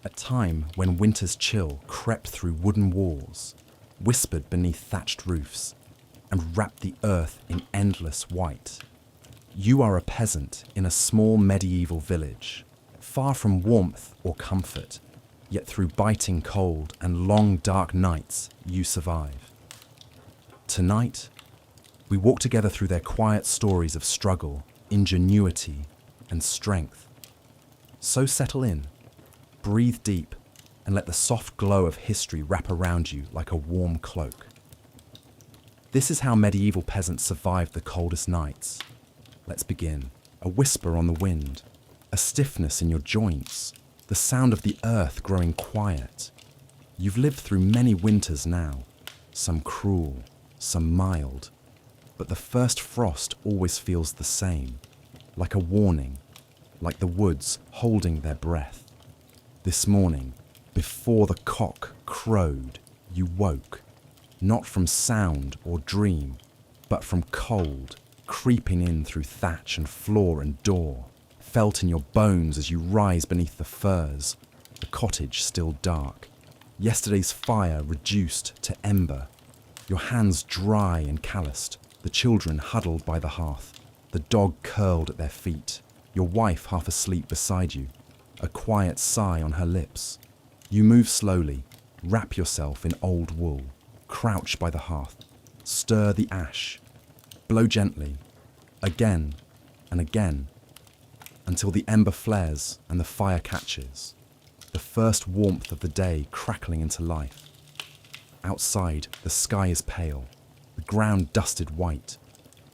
A time when winter's chill crept through wooden walls, whispered beneath thatched roofs, and wrapped the earth in endless white. You are a peasant in a small medieval village, far from warmth or comfort, yet through biting cold and long dark nights you survive. Tonight, we walk together through their quiet stories of struggle, ingenuity, and strength. So settle in, breathe deep, and let the soft glow of history wrap around you like a warm cloak. This is how medieval peasants survived the coldest nights. Let's begin. A whisper on the wind, a stiffness in your joints, the sound of the earth growing quiet. You've lived through many winters now, some cruel, some mild, but the first frost always feels the same, like a warning, like the woods holding their breath. This morning, before the cock crowed, you woke, not from sound or dream, but from cold, creeping in through thatch and floor and door, felt in your bones as you rise beneath the firs, the cottage still dark, yesterday's fire reduced to ember, your hands dry and calloused, the children huddled by the hearth, the dog curled at their feet, your wife half asleep beside you, a quiet sigh on her lips. You move slowly, wrap yourself in old wool, crouch by the hearth, stir the ash, blow gently, again and again, until the ember flares and the fire catches, the first warmth of the day crackling into life. Outside, the sky is pale, the ground dusted white,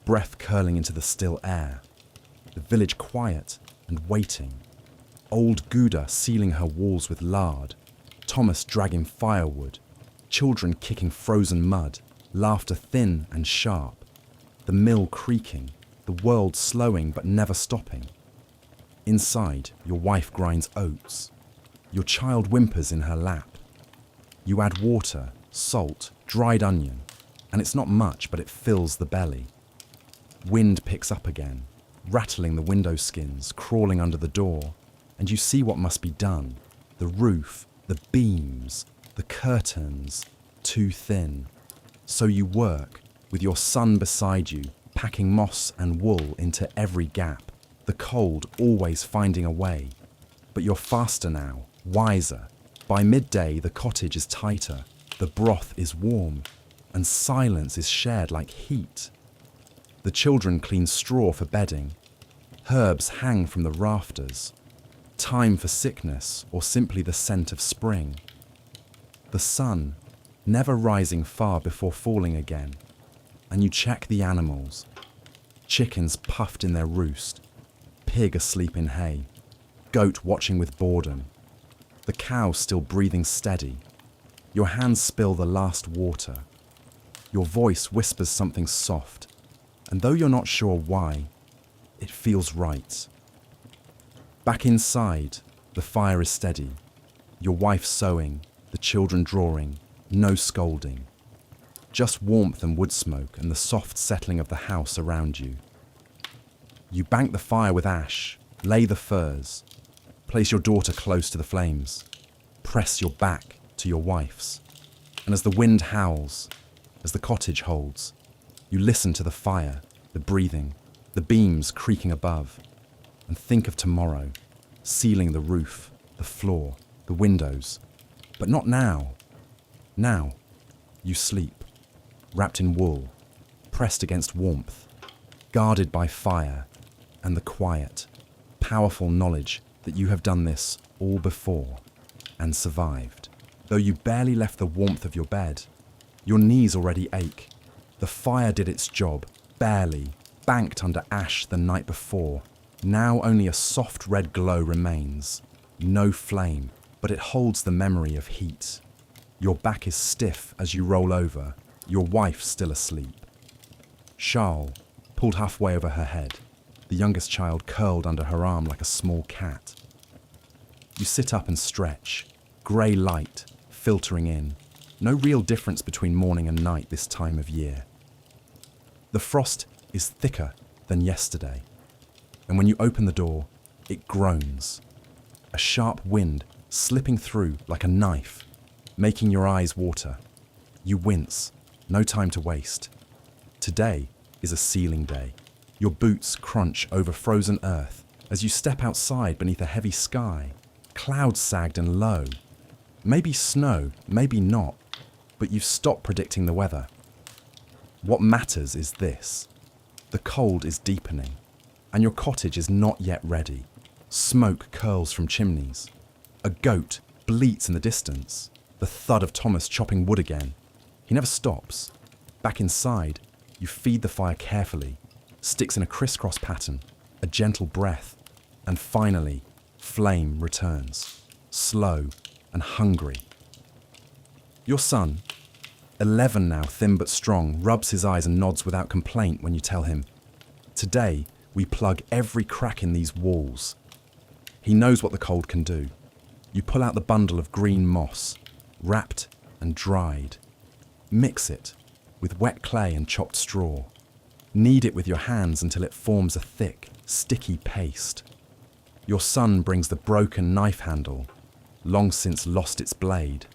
breath curling into the still air, the village quiet and waiting, old Gouda sealing her walls with lard, Thomas dragging firewood, children kicking frozen mud, laughter thin and sharp, the mill creaking, the world slowing but never stopping. Inside, your wife grinds oats. Your child whimpers in her lap. You add water, salt, dried onion, and it's not much, but it fills the belly. Wind picks up again, rattling the window skins, crawling under the door, and you see what must be done. The roof, the beams, the curtains, too thin. So you work, with your son beside you, packing moss and wool into every gap, the cold always finding a way. But you're faster now, wiser. By midday, the cottage is tighter, the broth is warm, and silence is shared like heat. The children clean straw for bedding. Herbs hang from the rafters. Time for sickness or simply the scent of spring. The sun, never rising far before falling again. And you check the animals. Chickens puffed in their roost. Pig asleep in hay. Goat watching with boredom. The cow still breathing steady. Your hands spill the last water. Your voice whispers something soft. And though you're not sure why, it feels right. Back inside, the fire is steady. Your wife sewing, the children drawing, no scolding. Just warmth and wood smoke and the soft settling of the house around you. You bank the fire with ash, lay the furs, place your daughter close to the flames, press your back to your wife's. And as the wind howls, as the cottage holds, you listen to the fire, the breathing, the beams creaking above, and think of tomorrow, sealing the roof, the floor, the windows. But not now. Now, you sleep, wrapped in wool, pressed against warmth, guarded by fire and the quiet, powerful knowledge that you have done this all before and survived. Though you barely left the warmth of your bed, your knees already ache. The fire did its job, barely, banked under ash the night before. Now only a soft red glow remains. No flame, but it holds the memory of heat. Your back is stiff as you roll over, your wife still asleep. Shawl pulled halfway over her head, the youngest child curled under her arm like a small cat. You sit up and stretch, grey light filtering in. No real difference between morning and night this time of year. The frost is thicker than yesterday, and when you open the door, it groans. A sharp wind slipping through like a knife, making your eyes water. You wince, no time to waste. Today is a sealing day. Your boots crunch over frozen earth as you step outside beneath a heavy sky, clouds sagged and low. Maybe snow, maybe not, but you've stopped predicting the weather. What matters is this. The cold is deepening, and your cottage is not yet ready. Smoke curls from chimneys. A goat bleats in the distance. The thud of Thomas chopping wood again. He never stops. Back inside, you feed the fire carefully. Sticks in a crisscross pattern, a gentle breath, and finally, flame returns, slow and hungry. Your son, 11 now, thin but strong, rubs his eyes and nods without complaint when you tell him, "Today, we plug every crack in these walls." He knows what the cold can do. You pull out the bundle of green moss, wrapped and dried. Mix it with wet clay and chopped straw. Knead it with your hands until it forms a thick, sticky paste. Your son brings the broken knife handle, long since lost its blade,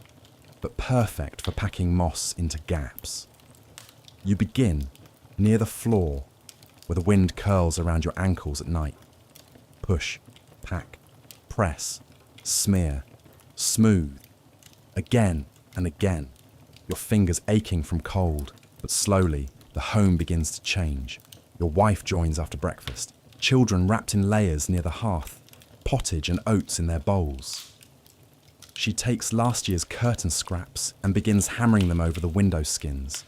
but perfect for packing moss into gaps. You begin near the floor, where the wind curls around your ankles at night. Push, pack, press, smear, smooth, again and again, your fingers aching from cold, but slowly the home begins to change. Your wife joins after breakfast, children wrapped in layers near the hearth, pottage and oats in their bowls. She takes last year's curtain scraps and begins hammering them over the window skins.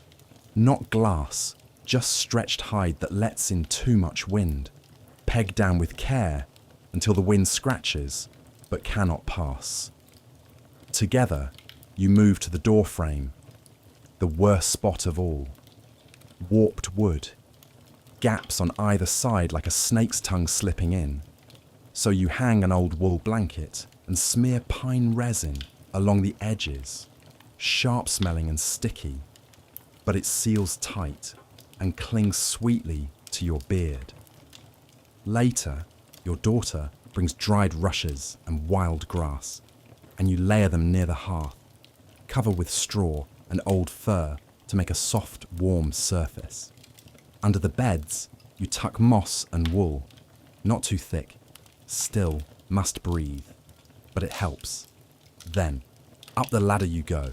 Not glass, just stretched hide that lets in too much wind, pegged down with care until the wind scratches but cannot pass. Together, you move to the door frame, the worst spot of all. Warped wood, gaps on either side like a snake's tongue slipping in. So you hang an old wool blanket and smear pine resin along the edges, sharp smelling and sticky, but it seals tight and clings sweetly to your beard. Later, your daughter brings dried rushes and wild grass, and you layer them near the hearth, cover with straw and old fur to make a soft, warm surface. Under the beds, you tuck moss and wool, not too thick, still must breathe, but it helps. Then, up the ladder you go,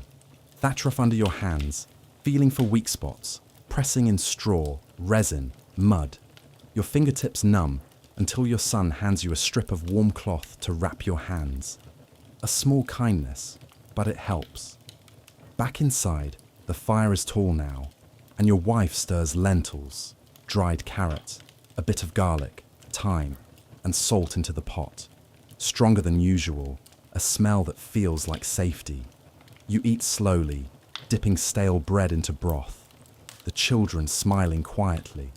thatch rough under your hands, feeling for weak spots, pressing in straw, resin, mud, your fingertips numb until your son hands you a strip of warm cloth to wrap your hands. A small kindness, but it helps. Back inside, the fire is tall now, and your wife stirs lentils, dried carrot, a bit of garlic, thyme, and salt into the pot. Stronger than usual, a smell that feels like safety. You eat slowly, dipping stale bread into broth, the children smiling quietly.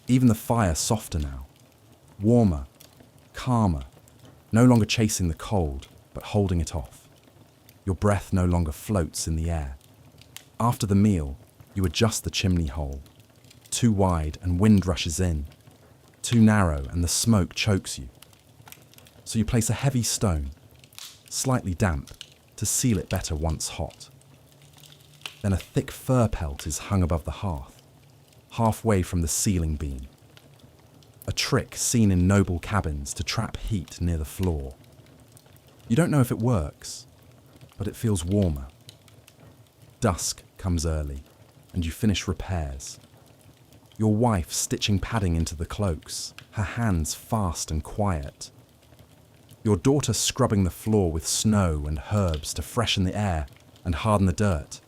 Even the fire softer now, warmer, calmer, no longer chasing the cold, but holding it off. Your breath no longer floats in the air. After the meal, you adjust the chimney hole. Too wide and wind rushes in. Too narrow and the smoke chokes you. So you place a heavy stone, slightly damp, to seal it better once hot. Then a thick fir pelt is hung above the hearth, halfway from the ceiling beam. A trick seen in noble cabins to trap heat near the floor. You don't know if it works, but it feels warmer. Dusk comes early, and you finish repairs. Your wife stitching padding into the cloaks, her hands fast and quiet. Your daughter scrubbing the floor with snow and herbs to freshen the air and harden the dirt,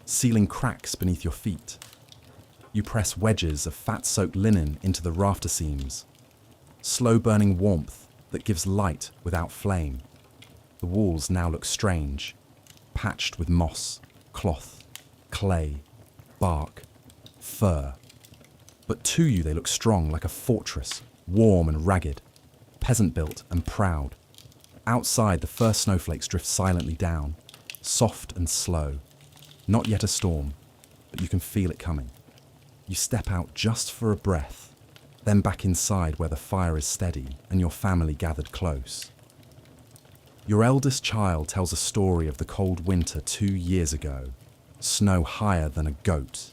sealing cracks beneath your feet. You press wedges of fat-soaked linen into the rafter seams. Slow-burning warmth that gives light without flame. The walls now look strange, patched with moss, cloth, clay, bark, fur. But to you they look strong like a fortress, warm and ragged, peasant-built and proud. Outside, the first snowflakes drift silently down, soft and slow. Not yet a storm, but you can feel it coming. You step out just for a breath, then back inside where the fire is steady and your family gathered close. Your eldest child tells a story of the cold winter 2 years ago, snow higher than a goat.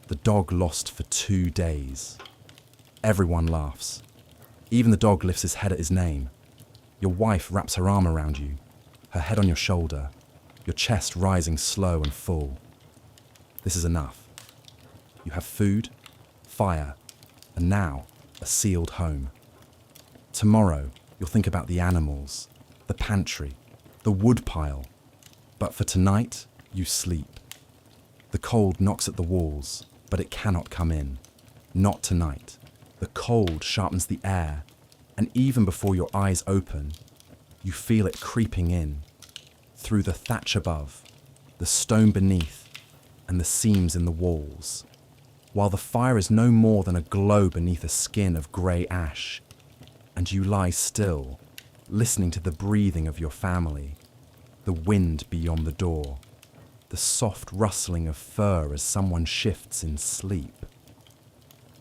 The dog lost for 2 days. Everyone laughs. Even the dog lifts his head at his name. Your wife wraps her arm around you, her head on your shoulder, your chest rising slow and full. This is enough. You have food, fire, and now a sealed home. Tomorrow, you'll think about the animals, the pantry, the woodpile. But for tonight, you sleep. The cold knocks at the walls, but it cannot come in. Not tonight. The cold sharpens the air, and even before your eyes open, you feel it creeping in, through the thatch above, the stone beneath, and the seams in the walls. While the fire is no more than a glow beneath a skin of grey ash, and you lie still, listening to the breathing of your family, the wind beyond the door, the soft rustling of fur as someone shifts in sleep.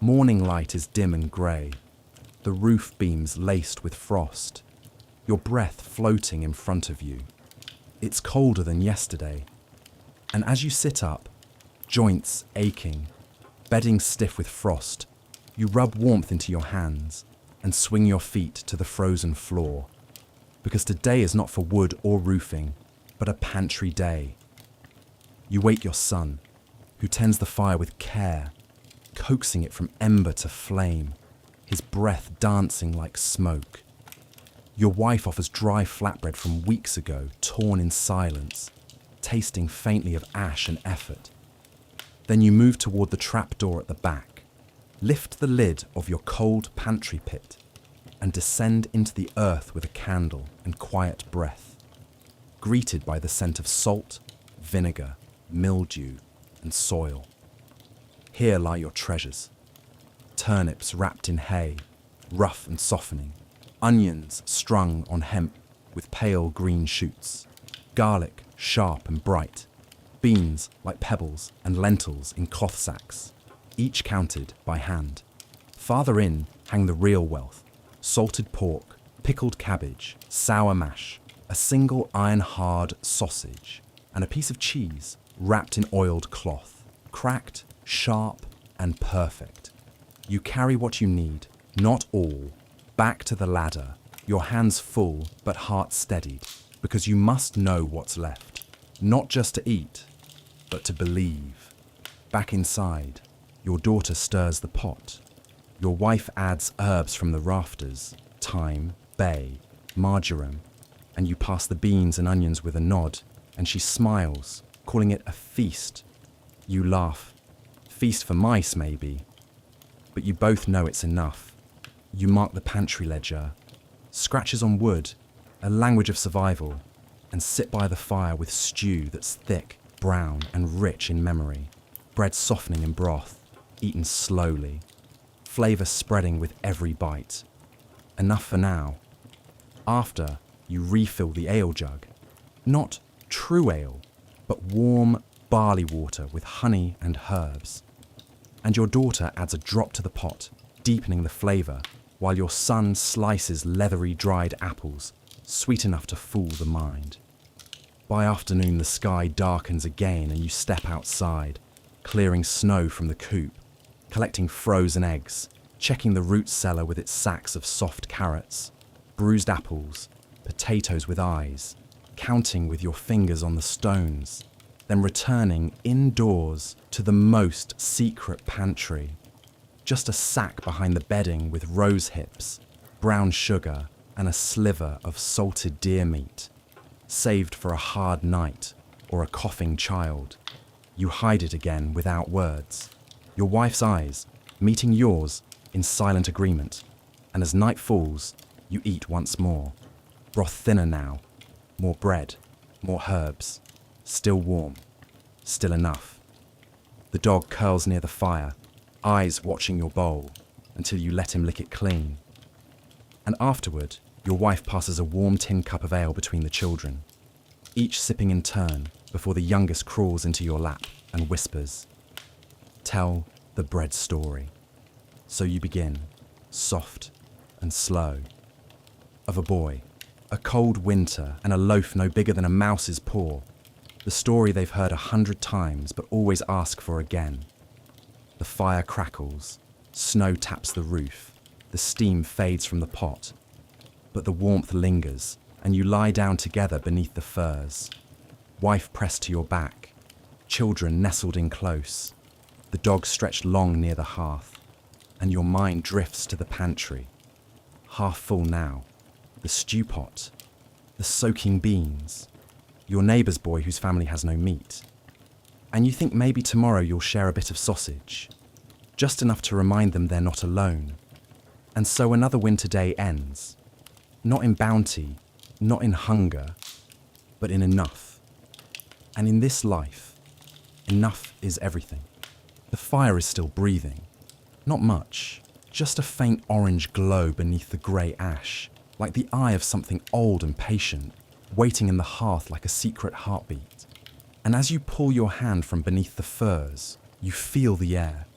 Morning light is dim and grey, the roof beams laced with frost, your breath floating in front of you. It's colder than yesterday, and as you sit up, joints aching, bedding stiff with frost, you rub warmth into your hands and swing your feet to the frozen floor, because today is not for wood or roofing, but a pantry day. You wake your son, who tends the fire with care, coaxing it from ember to flame, his breath dancing like smoke. Your wife offers dry flatbread from weeks ago, torn in silence, tasting faintly of ash and effort. Then you move toward the trapdoor at the back, lift the lid of your cold pantry pit, and descend into the earth with a candle and quiet breath, greeted by the scent of salt, vinegar, mildew, and soil. Here lie your treasures. Turnips wrapped in hay, rough and softening, onions strung on hemp with pale green shoots, garlic sharp and bright, beans like pebbles, and lentils in cloth sacks, each counted by hand. Farther in hang the real wealth: salted pork, pickled cabbage, sour mash, a single iron-hard sausage, and a piece of cheese wrapped in oiled cloth, cracked, sharp, and perfect. You carry what you need, not all, back to the ladder, your hands full but heart steadied, because you must know what's left, not just to eat, but to believe. Back inside, your daughter stirs the pot. Your wife adds herbs from the rafters, thyme, bay, marjoram, and you pass the beans and onions with a nod, and she smiles, calling it a feast. You laugh. Feast for mice, maybe. But you both know it's enough. You mark the pantry ledger, scratches on wood, a language of survival, and sit by the fire with stew that's thick, brown, and rich in memory, bread softening in broth, eaten slowly, flavour spreading with every bite. Enough for now. After, you refill the ale jug. Not true ale, but warm barley water with honey and herbs. And your daughter adds a drop to the pot, deepening the flavour, while your son slices leathery dried apples, sweet enough to fool the mind. By afternoon, the sky darkens again and you step outside, clearing snow from the coop, collecting frozen eggs, checking the root cellar with its sacks of soft carrots, bruised apples, potatoes with eyes, counting with your fingers on the stones, then returning indoors to the most secret pantry. Just a sack behind the bedding with rose hips, brown sugar, and a sliver of salted deer meat, saved for a hard night or a coughing child. You hide it again without words, your wife's eyes meeting yours in silent agreement, and as night falls, you eat once more. Broth thinner now, more bread, more herbs, still warm, still enough. The dog curls near the fire, eyes watching your bowl, until you let him lick it clean. And afterward, your wife passes a warm tin cup of ale between the children, each sipping in turn before the youngest crawls into your lap and whispers, "Tell the bread story." So you begin, soft and slow, of a boy, A cold winter and a loaf no bigger than a mouse's paw. The story they've heard 100 times but always ask for again. The fire crackles, snow taps the roof, the steam fades from the pot. But the warmth lingers, and you lie down together beneath the furs. Wife pressed to your back, children nestled in close, the dog stretched long near the hearth, and your mind drifts to the pantry. Half full now, the stew pot, the soaking beans, your neighbour's boy whose family has no meat. And you think maybe tomorrow you'll share a bit of sausage, just enough to remind them they're not alone. And so another winter day ends, not in bounty, not in hunger, but in enough. And in this life, enough is everything. The fire is still breathing, not much, just a faint orange glow beneath the grey ash, like the eye of something old and patient, waiting in the hearth like a secret heartbeat. And as you pull your hand from beneath the furs, you feel the air,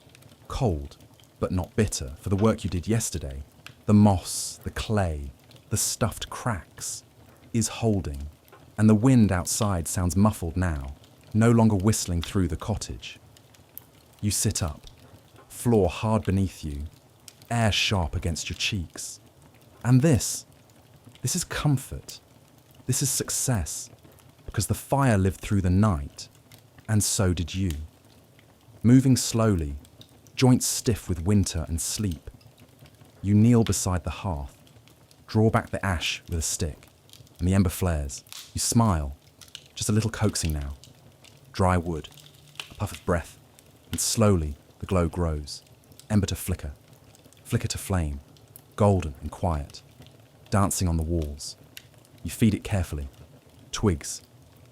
cold, but not bitter for the work you did yesterday. The moss, the clay, the stuffed cracks is holding, and the wind outside sounds muffled now, no longer whistling through the cottage. You sit up, floor hard beneath you, air sharp against your cheeks. And this is comfort. This is success, because the fire lived through the night, and so did you. Moving slowly, joints stiff with winter and sleep, you kneel beside the hearth, draw back the ash with a stick, and the ember flares. You smile, just a little coaxing now. Dry wood, a puff of breath, and slowly the glow grows. Ember to flicker, flicker to flame, golden and quiet, dancing on the walls. You feed it carefully. Twigs,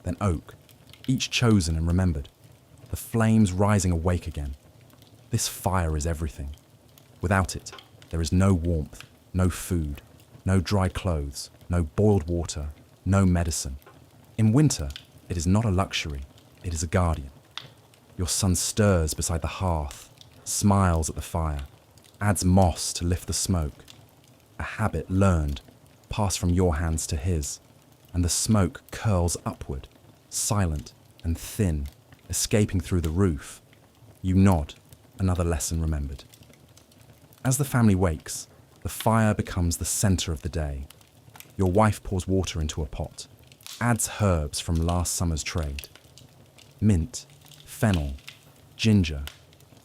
then oak, each chosen and remembered. The flames rising awake again. This fire is everything. Without it, there is no warmth, no food, no dried clothes, no boiled water, no medicine. In winter, it is not a luxury, it is a guardian. Your son stirs beside the hearth, smiles at the fire, adds moss to lift the smoke. A habit learned, passed from your hands to his, and the smoke curls upward, silent and thin, escaping through the roof. You nod, another lesson remembered. As the family wakes, the fire becomes the centre of the day. Your wife pours water into a pot, adds herbs from last summer's trade. Mint, fennel, ginger,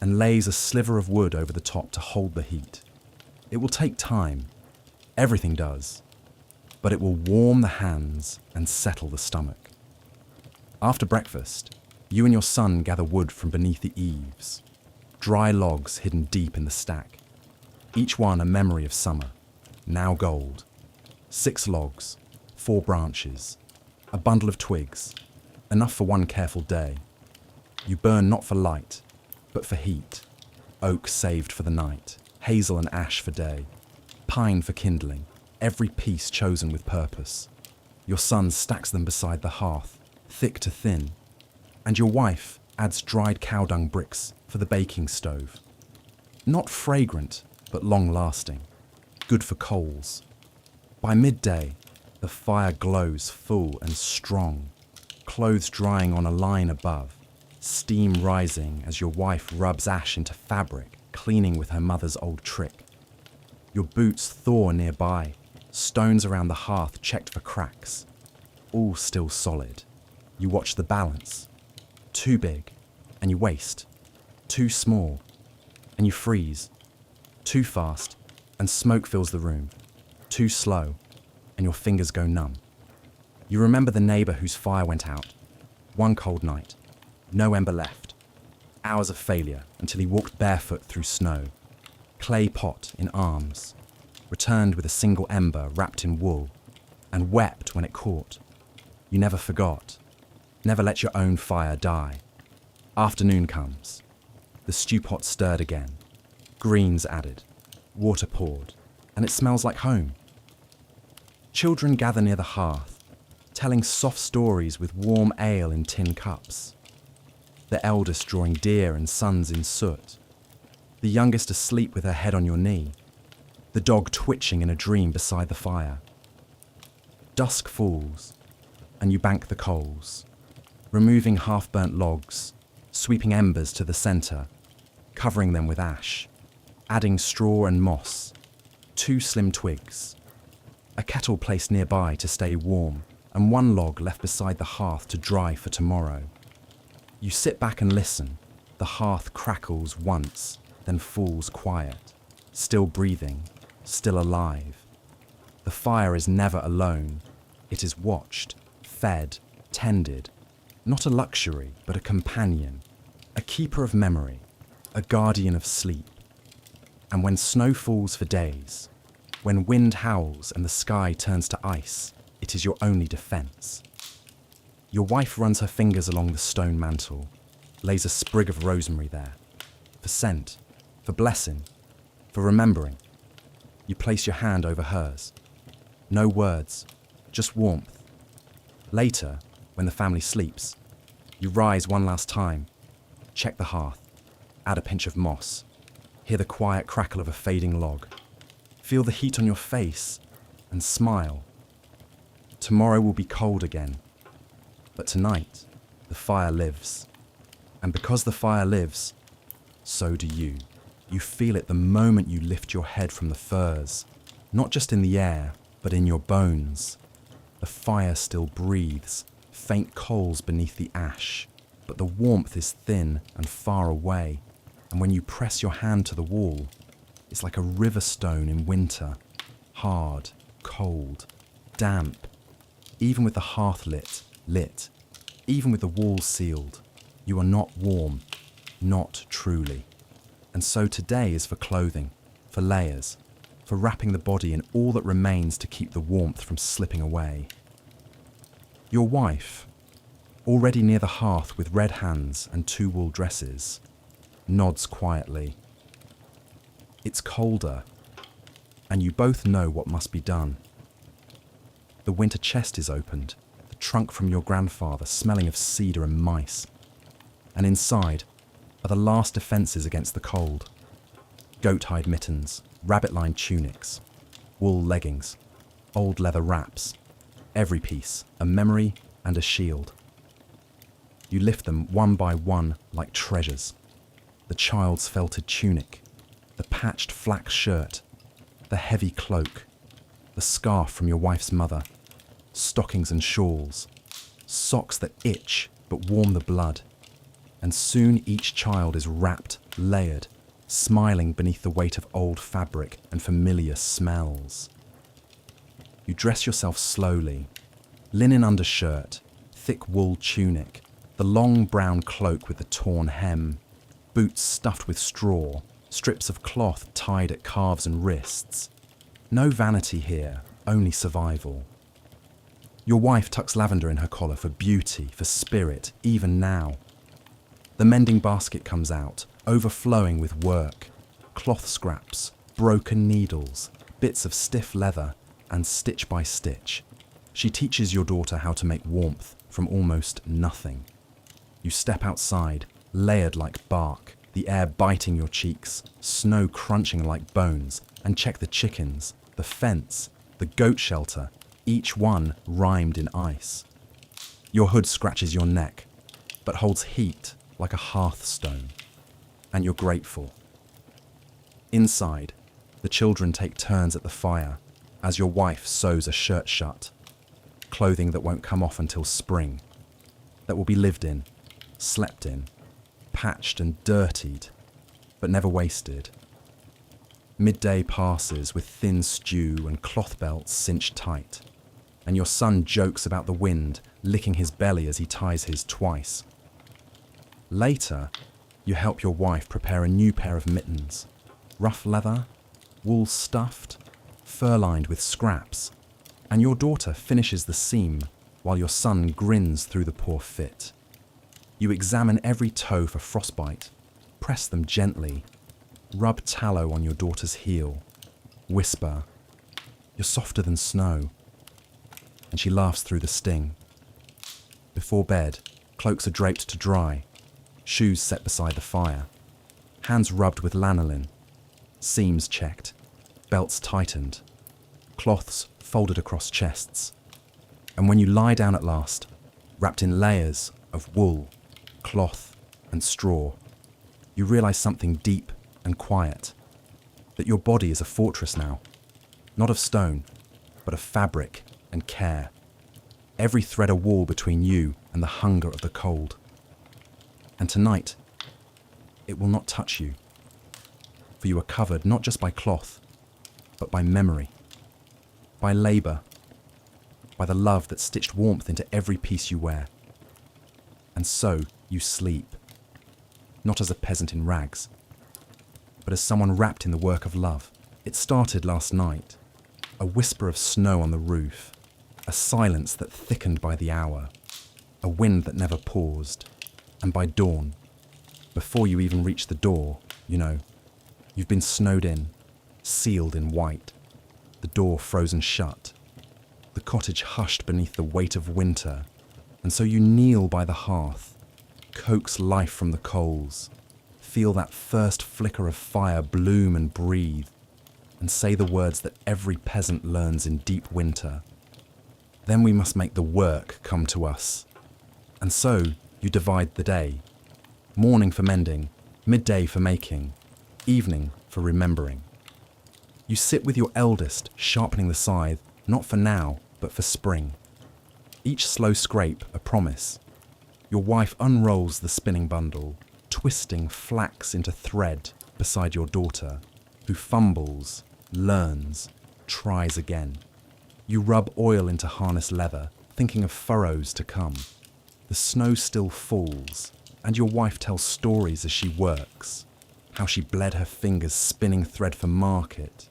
and lays a sliver of wood over the top to hold the heat. It will take time, everything does, but it will warm the hands and settle the stomach. After breakfast, you and your son gather wood from beneath the eaves, dry logs hidden deep in the stack, each one a memory of summer, now gold. 6 logs, 4 branches, a bundle of twigs, enough for one careful day. You burn not for light, but for heat. Oak saved for the night, hazel and ash for day, pine for kindling, every piece chosen with purpose. Your son stacks them beside the hearth, thick to thin, and your wife adds dried cow dung bricks for the baking stove. Not fragrant, but long-lasting, good for coals. By midday, the fire glows full and strong, clothes drying on a line above, steam rising as your wife rubs ash into fabric, cleaning with her mother's old trick. Your boots thaw nearby, stones around the hearth checked for cracks, all still solid. You watch the balance. Too big, and you waste. Too small, and you freeze. Too fast, and smoke fills the room. Too slow, and your fingers go numb. You remember the neighbour whose fire went out. One cold night, no ember left. Hours of failure until he walked barefoot through snow. Clay pot in arms, returned with a single ember wrapped in wool, and wept when it caught. You never forgot. Never let your own fire die. Afternoon comes. The stew pot stirred again. Greens added, water poured, and it smells like home. Children gather near the hearth, telling soft stories with warm ale in tin cups. The eldest drawing deer and sons in soot. The youngest asleep with her head on your knee. The dog twitching in a dream beside the fire. Dusk falls, and you bank the coals, removing half-burnt logs, sweeping embers to the centre, covering them with ash, adding straw and moss, 2 slim twigs, a kettle placed nearby to stay warm, and 1 log left beside the hearth to dry for tomorrow. You sit back and listen. The hearth crackles once, then falls quiet, still breathing, still alive. The fire is never alone. It is watched, fed, tended, not a luxury, but a companion, a keeper of memory, a guardian of sleep. And when snow falls for days, when wind howls and the sky turns to ice, it is your only defence. Your wife runs her fingers along the stone mantle, lays a sprig of rosemary there, for scent, for blessing, for remembering. You place your hand over hers. No words, just warmth. Later, when the family sleeps, you rise one last time, check the hearth, add a pinch of moss, hear the quiet crackle of a fading log, feel the heat on your face, and smile. Tomorrow will be cold again, but tonight, the fire lives. And because the fire lives, so do you. You feel it the moment you lift your head from the furs, not just in the air, but in your bones. The fire still breathes, faint coals beneath the ash, but the warmth is thin and far away, and when you press your hand to the wall, it's like a river stone in winter, hard, cold, damp. Even with the hearth lit, even with the walls sealed, you are not warm, not truly. And so today is for clothing, for layers, for wrapping the body in all that remains to keep the warmth from slipping away. Your wife, already near the hearth with red hands and 2 wool dresses, nods quietly. It's colder, and you both know what must be done. The winter chest is opened, the trunk from your grandfather smelling of cedar and mice. And inside are the last defences against the cold. Goat-hide mittens, rabbit-lined tunics, wool leggings, old leather wraps, every piece a memory and a shield. You lift them one by one like treasures. The child's felted tunic, the patched flax shirt, the heavy cloak, the scarf from your wife's mother, stockings and shawls, socks that itch but warm the blood. And soon each child is wrapped, layered, smiling beneath the weight of old fabric and familiar smells. You dress yourself slowly. Linen undershirt, thick wool tunic, the long brown cloak with the torn hem, boots stuffed with straw, strips of cloth tied at calves and wrists. No vanity here, only survival. Your wife tucks lavender in her collar for beauty, for spirit, even now. The mending basket comes out, overflowing with work. Cloth scraps, broken needles, bits of stiff leather, and stitch by stitch. She teaches your daughter how to make warmth from almost nothing. You step outside, layered like bark, the air biting your cheeks, snow crunching like bones, and check the chickens, the fence, the goat shelter, each one rimed in ice. Your hood scratches your neck, but holds heat like a hearthstone, and you're grateful. Inside, the children take turns at the fire as your wife sews a shirt shut, clothing that won't come off until spring, that will be lived in, slept in, patched and dirtied, but never wasted. Midday passes with thin stew and cloth belts cinched tight, and your son jokes about the wind licking his belly as he ties his twice. Later, you help your wife prepare a new pair of mittens, rough leather, wool stuffed, fur-lined with scraps, and your daughter finishes the seam while your son grins through the poor fit. You examine every toe for frostbite, press them gently, rub tallow on your daughter's heel, whisper, "You're softer than snow," and she laughs through the sting. Before bed, cloaks are draped to dry, shoes set beside the fire, hands rubbed with lanolin, seams checked, belts tightened, cloths folded across chests, And when you lie down at last, wrapped in layers of wool, cloth, and straw, you realize something deep and quiet, that your body is a fortress now, not of stone, but of fabric and care. Every thread a wall between you and the hunger of the cold. And tonight, it will not touch you, for you are covered not just by cloth, but by memory, by labour, by the love that stitched warmth into every piece you wear. And so you sleep, not as a peasant in rags, but as someone wrapped in the work of love. It started last night, a whisper of snow on the roof, a silence that thickened by the hour, a wind that never paused, and by dawn, before you even reached the door, you've been snowed in, sealed in white, the door frozen shut, the cottage hushed beneath the weight of winter, and so you kneel by the hearth, coax life from the coals, feel that first flicker of fire bloom and breathe, and say the words that every peasant learns in deep winter. Then we must make the work come to us. And so you divide the day. Morning for mending, midday for making, evening for remembering. You sit with your eldest, sharpening the scythe, not for now, but for spring. Each slow scrape a promise. Your wife unrolls the spinning bundle, twisting flax into thread beside your daughter, who fumbles, learns, tries again. You rub oil into harness leather, thinking of furrows to come. The snow still falls, and your wife tells stories as she works. How she bled her fingers spinning thread for market.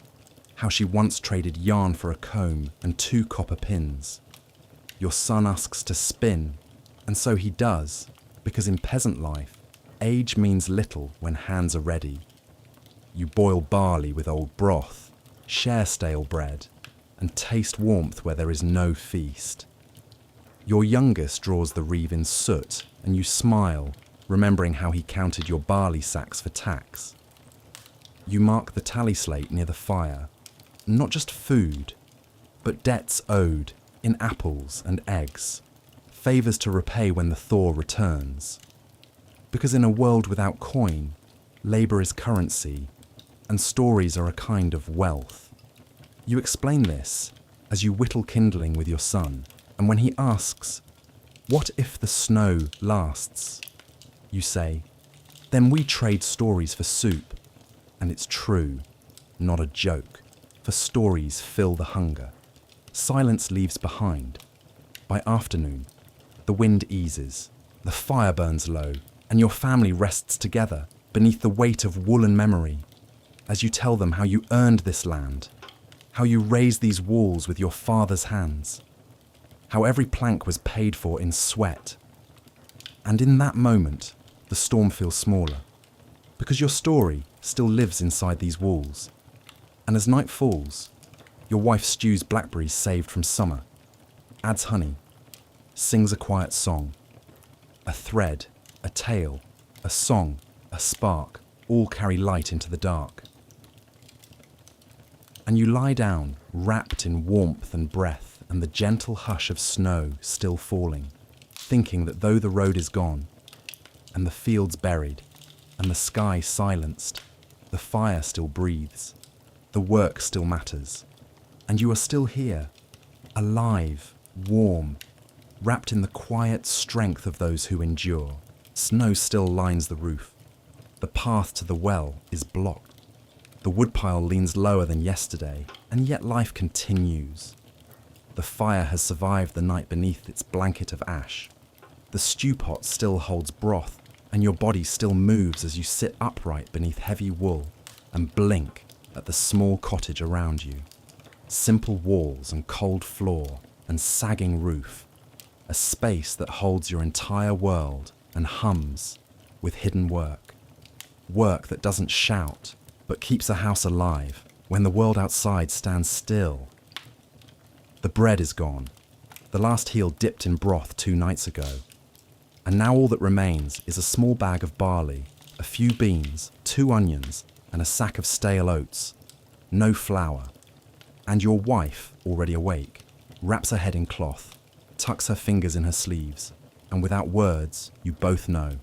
How she once traded yarn for a comb and 2 copper pins. Your son asks to spin, and so he does, because in peasant life, age means little when hands are ready. You boil barley with old broth, share stale bread, and taste warmth where there is no feast. Your youngest draws the reeve in soot, and you smile, remembering how he counted your barley sacks for tax. You mark the tally slate near the fire, not just food, but debts owed in apples and eggs, favours to repay when the thaw returns. Because in a world without coin, labour is currency, and stories are a kind of wealth. You explain this as you whittle kindling with your son, and when he asks, "What if the snow lasts?" you say, "Then we trade stories for soup." And it's true, not a joke, for stories fill the hunger. Silence leaves behind. By afternoon, the wind eases, the fire burns low, and your family rests together beneath the weight of woolen memory, as you tell them how you earned this land, how you raised these walls with your father's hands, how every plank was paid for in sweat. And in that moment, the storm feels smaller, because your story still lives inside these walls. And as night falls, your wife stews blackberries saved from summer, adds honey, sings a quiet song. A thread, a tale, a song, a spark, all carry light into the dark. And you lie down, wrapped in warmth and breath and the gentle hush of snow still falling, thinking that though the road is gone, and the fields buried, and the sky silenced, the fire still breathes, the work still matters, and you are still here, alive, warm, wrapped in the quiet strength of those who endure. Snow still lines the roof. The path to the well is blocked. The woodpile leans lower than yesterday, and yet life continues. The fire has survived the night beneath its blanket of ash. The stew pot still holds broth, and your body still moves as you sit upright beneath heavy wool and blink at the small cottage around you. Simple walls and cold floor and sagging roof, a space that holds your entire world and hums with hidden work. Work that doesn't shout, but keeps a house alive when the world outside stands still. The bread is gone, the last heel dipped in broth 2 nights ago. And now all that remains is a small bag of barley, a few beans, 2 onions, and a sack of stale oats. No flour. And your wife, already awake, wraps her head in cloth, tucks her fingers in her sleeves, and without words, you both know.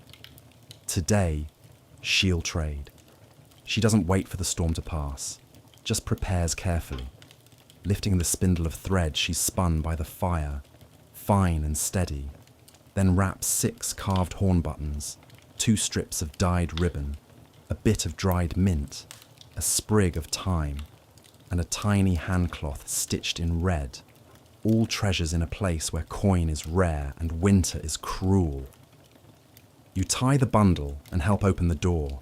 Today, she'll trade. She doesn't wait for the storm to pass, just prepares carefully, lifting the spindle of thread she's spun by the fire, fine and steady, then wraps 6 carved horn buttons, 2 strips of dyed ribbon, a bit of dried mint, a sprig of thyme, and a tiny handcloth stitched in red, all treasures in a place where coin is rare and winter is cruel. You tie the bundle and help open the door,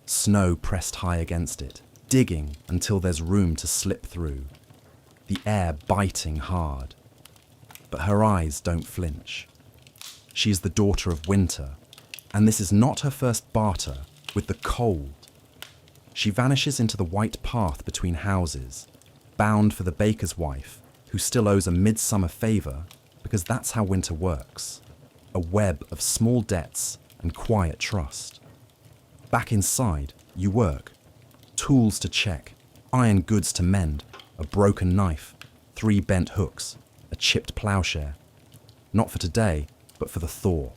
snow pressed high against it, digging until there's room to slip through, the air biting hard. But her eyes don't flinch. She is the daughter of winter, and this is not her first barter with the cold. She vanishes into the white path between houses, bound for the baker's wife, who still owes a midsummer favour, because that's how winter works, a web of small debts and quiet trust. Back inside, you work. Tools to check, iron goods to mend, a broken knife, 3 bent hooks, a chipped ploughshare. Not for today, but for the thaw.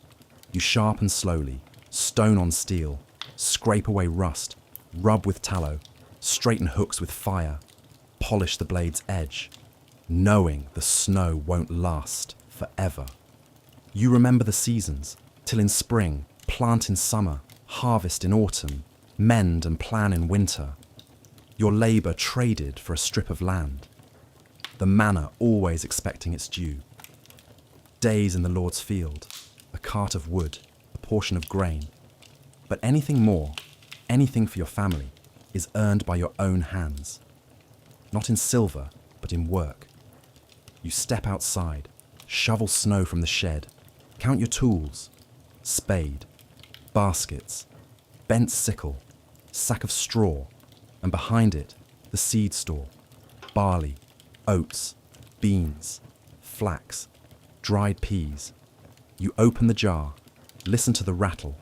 You sharpen slowly, stone on steel, scrape away rust, rub with tallow, straighten hooks with fire, polish the blade's edge, knowing the snow won't last forever. You remember the seasons, till in spring, plant in summer, harvest in autumn, mend and plan in winter. Your labour traded for a strip of land. The manor always expecting its due. Days in the Lord's field, a cart of wood, a portion of grain. But anything more, anything for your family, is earned by your own hands. Not in silver, but in work. You step outside, shovel snow from the shed, count your tools, spade, baskets, bent sickle, sack of straw, and behind it, the seed store, barley, oats, beans, flax, dried peas. You open the jar, listen to the rattle,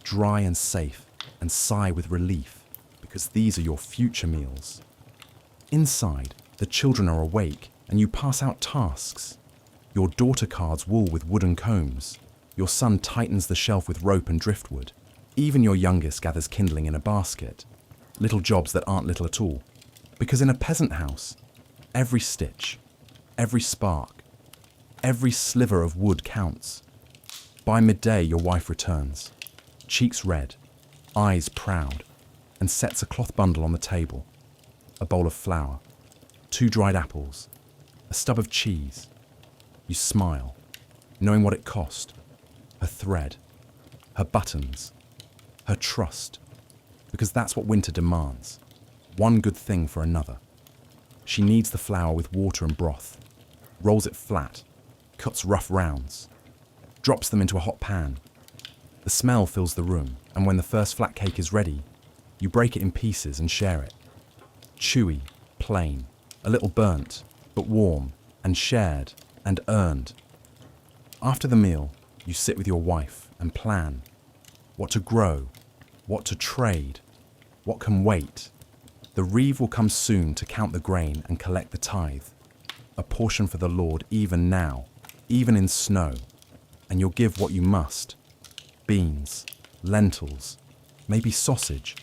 dry and safe, and sigh with relief, because these are your future meals. Inside, the children are awake, and you pass out tasks. Your daughter cards wool with wooden combs. Your son tightens the shelf with rope and driftwood. Even your youngest gathers kindling in a basket. Little jobs that aren't little at all. Because in a peasant house, every stitch, every spark, every sliver of wood counts. By midday, your wife returns, cheeks red, eyes proud, and sets a cloth bundle on the table, a bowl of flour, 2 dried apples, a stub of cheese. You smile, knowing what it cost, her thread, her buttons, her trust, because that's what winter demands, one good thing for another. She kneads the flour with water and broth, rolls it flat, cuts rough rounds, drops them into a hot pan. The smell fills the room, and when the first flat cake is ready, you break it in pieces and share it. Chewy, plain, a little burnt, but warm, and shared, and earned. After the meal, you sit with your wife and plan what to grow, what to trade, what can wait. The reeve will come soon to count the grain and collect the tithe, a portion for the Lord even now, even in snow, and you'll give what you must, beans, lentils, maybe sausage,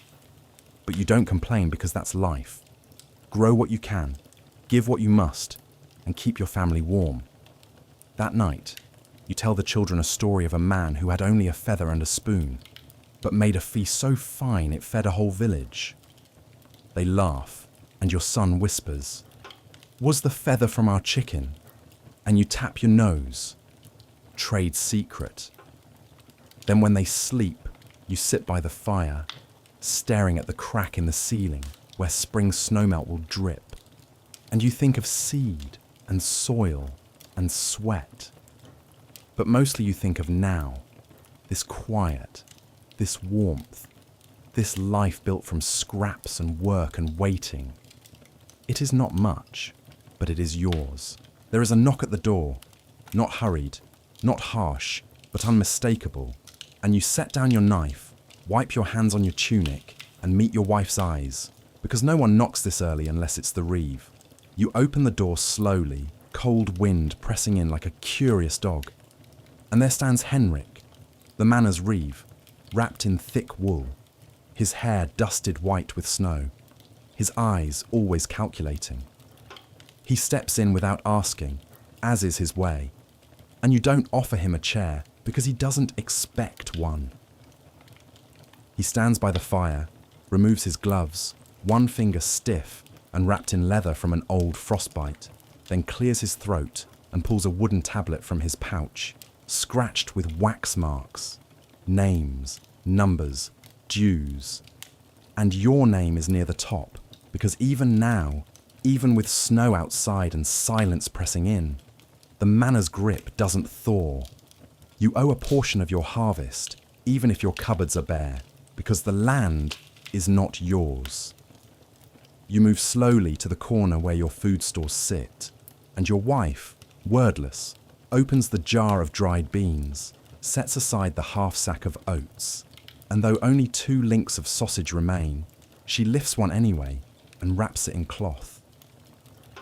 but you don't complain because that's life. Grow what you can, give what you must, and keep your family warm. That night, you tell the children a story of a man who had only a feather and a spoon, but made a feast so fine it fed a whole village. They laugh, and your son whispers, "Was the feather from our chicken?" And you tap your nose. Trade secret. Then when they sleep, you sit by the fire, staring at the crack in the ceiling where spring snowmelt will drip, and you think of seed and soil and sweat. But mostly you think of now, this quiet, this warmth, this life built from scraps and work and waiting. It is not much, but it is yours. There is a knock at the door, not hurried, not harsh, but unmistakable, and you set down your knife, wipe your hands on your tunic, and meet your wife's eyes, because no one knocks this early unless it's the reeve. You open the door slowly, cold wind pressing in like a curious dog. And there stands Henrik, the manor's reeve, wrapped in thick wool, his hair dusted white with snow, his eyes always calculating. He steps in without asking, as is his way, and you don't offer him a chair because he doesn't expect one. He stands by the fire, removes his gloves, one finger stiff and wrapped in leather from an old frostbite, then clears his throat and pulls a wooden tablet from his pouch, scratched with wax marks, names, numbers, dues. And your name is near the top, because even now, even with snow outside and silence pressing in, the manor's grip doesn't thaw. You owe a portion of your harvest, even if your cupboards are bare, because the land is not yours. You move slowly to the corner where your food stores sit, and your wife, wordless, opens the jar of dried beans, sets aside the half sack of oats, and though only 2 links of sausage remain, she lifts one anyway and wraps it in cloth.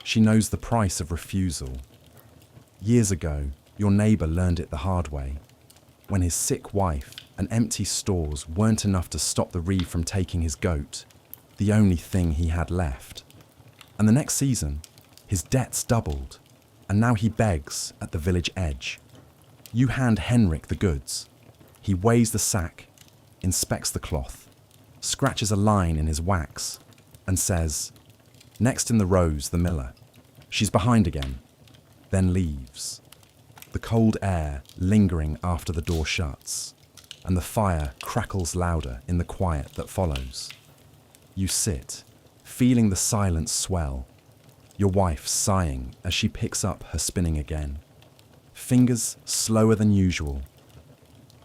She knows the price of refusal. Years ago, your neighbour learned it the hard way, when his sick wife and empty stores weren't enough to stop the reeve from taking his goat, the only thing he had left. And the next season, his debts doubled, and now he begs at the village edge. You hand Henrik the goods. He weighs the sack, inspects the cloth, scratches a line in his wax, and says, "Next in the row's the miller. She's behind again," then leaves. The cold air lingering after the door shuts, and the fire crackles louder in the quiet that follows. You sit, feeling the silence swell, your wife sighing as she picks up her spinning again, fingers slower than usual.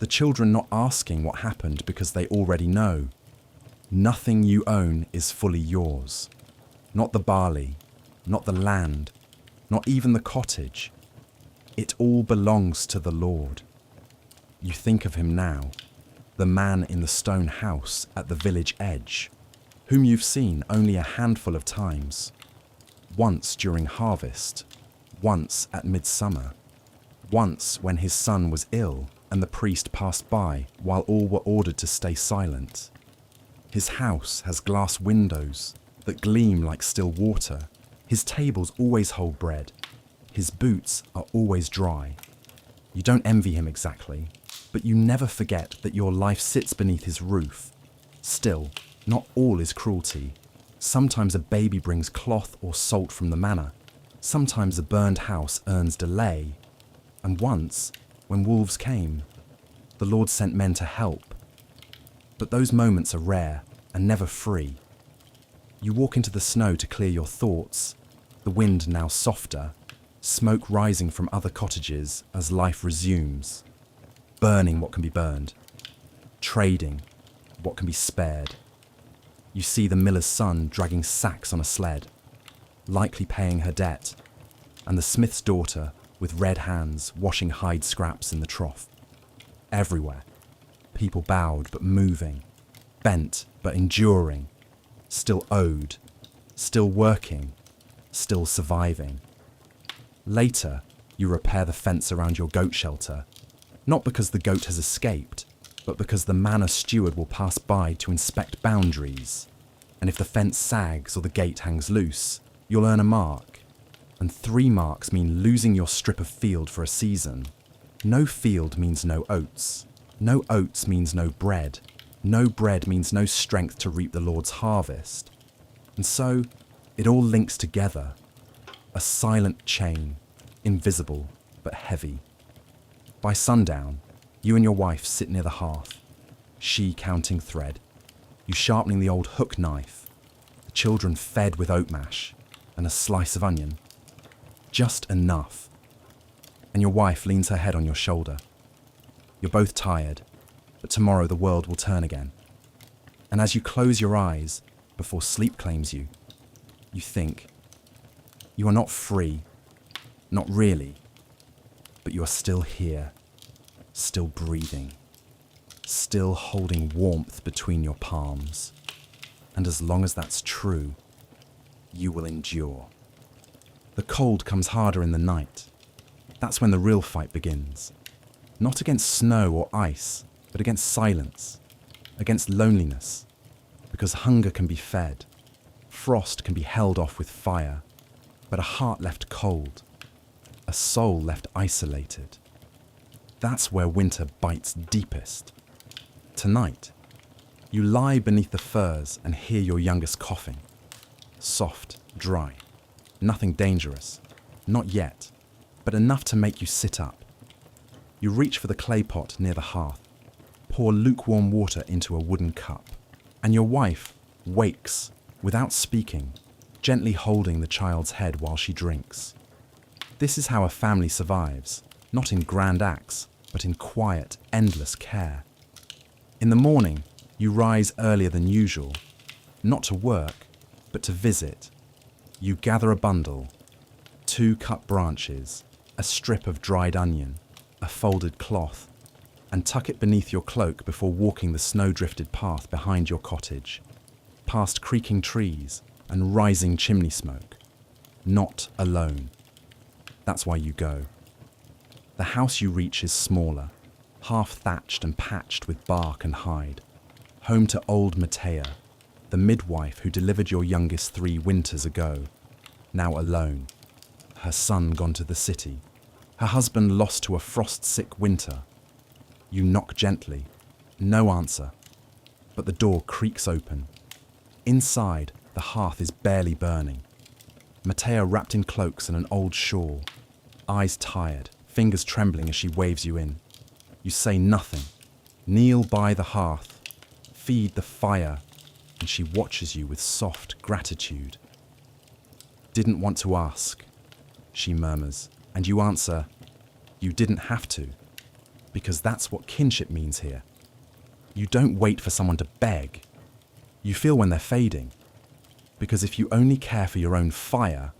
The children not asking what happened because they already know. Nothing you own is fully yours. Not the barley, not the land, not even the cottage. It all belongs to the Lord. You think of him now, the man in the stone house at the village edge, whom you've seen only a handful of times. Once during harvest, once at midsummer, once when his son was ill and the priest passed by while all were ordered to stay silent. His house has glass windows that gleam like still water. His tables always hold bread. His boots are always dry. You don't envy him exactly, but you never forget that your life sits beneath his roof. Still, not all is cruelty. Sometimes a baby brings cloth or salt from the manor. Sometimes a burned house earns delay. And once, when wolves came, the Lord sent men to help. But those moments are rare and never free. You walk into the snow to clear your thoughts, the wind now softer, smoke rising from other cottages as life resumes, burning what can be burned, trading what can be spared. You see the miller's son dragging sacks on a sled, likely paying her debt, and the smith's daughter with red hands washing hide scraps in the trough. Everywhere, people bowed but moving, bent but enduring, still owed, still working, still surviving. Later, you repair the fence around your goat shelter, not because the goat has escaped, but because the manor steward will pass by to inspect boundaries. And if the fence sags or the gate hangs loose, you'll earn a mark. And 3 marks mean losing your strip of field for a season. No field means no oats. No oats means no bread. No bread means no strength to reap the Lord's harvest. And so, it all links together. A silent chain, invisible but heavy. By sundown, you and your wife sit near the hearth, she counting thread, you sharpening the old hook knife, the children fed with oat mash and a slice of onion. Just enough. And your wife leans her head on your shoulder. You're both tired, but tomorrow the world will turn again. And as you close your eyes before sleep claims you, you think, you are not free, not really, but you are still here, still breathing, still holding warmth between your palms. And as long as that's true, you will endure. The cold comes harder in the night. That's when the real fight begins. Not against snow or ice, but against silence, against loneliness, because hunger can be fed, frost can be held off with fire, but a heart left cold, a soul left isolated. That's where winter bites deepest. Tonight, you lie beneath the furs and hear your youngest coughing. Soft, dry, nothing dangerous, not yet, but enough to make you sit up. You reach for the clay pot near the hearth, pour lukewarm water into a wooden cup, and your wife wakes without speaking, gently holding the child's head while she drinks. This is how a family survives, not in grand acts, but in quiet, endless care. In the morning, you rise earlier than usual, not to work, but to visit. You gather a bundle, 2 cut branches, a strip of dried onion, a folded cloth, and tuck it beneath your cloak before walking the snow-drifted path behind your cottage, past creaking trees and rising chimney smoke. Not alone. That's why you go. The house you reach is smaller, half-thatched and patched with bark and hide, home to old Matea, the midwife who delivered your youngest 3 winters ago, now alone, her son gone to the city, her husband lost to a frost-sick winter. You knock gently, no answer, but the door creaks open. Inside, the hearth is barely burning. Matea wrapped in cloaks and an old shawl, eyes tired, fingers trembling as she waves you in. You say nothing, kneel by the hearth, feed the fire, and she watches you with soft gratitude. "Didn't want to ask," she murmurs, and you answer, "You didn't have to," because that's what kinship means here. You don't wait for someone to beg. You feel when they're fading, because if you only care for your own fire,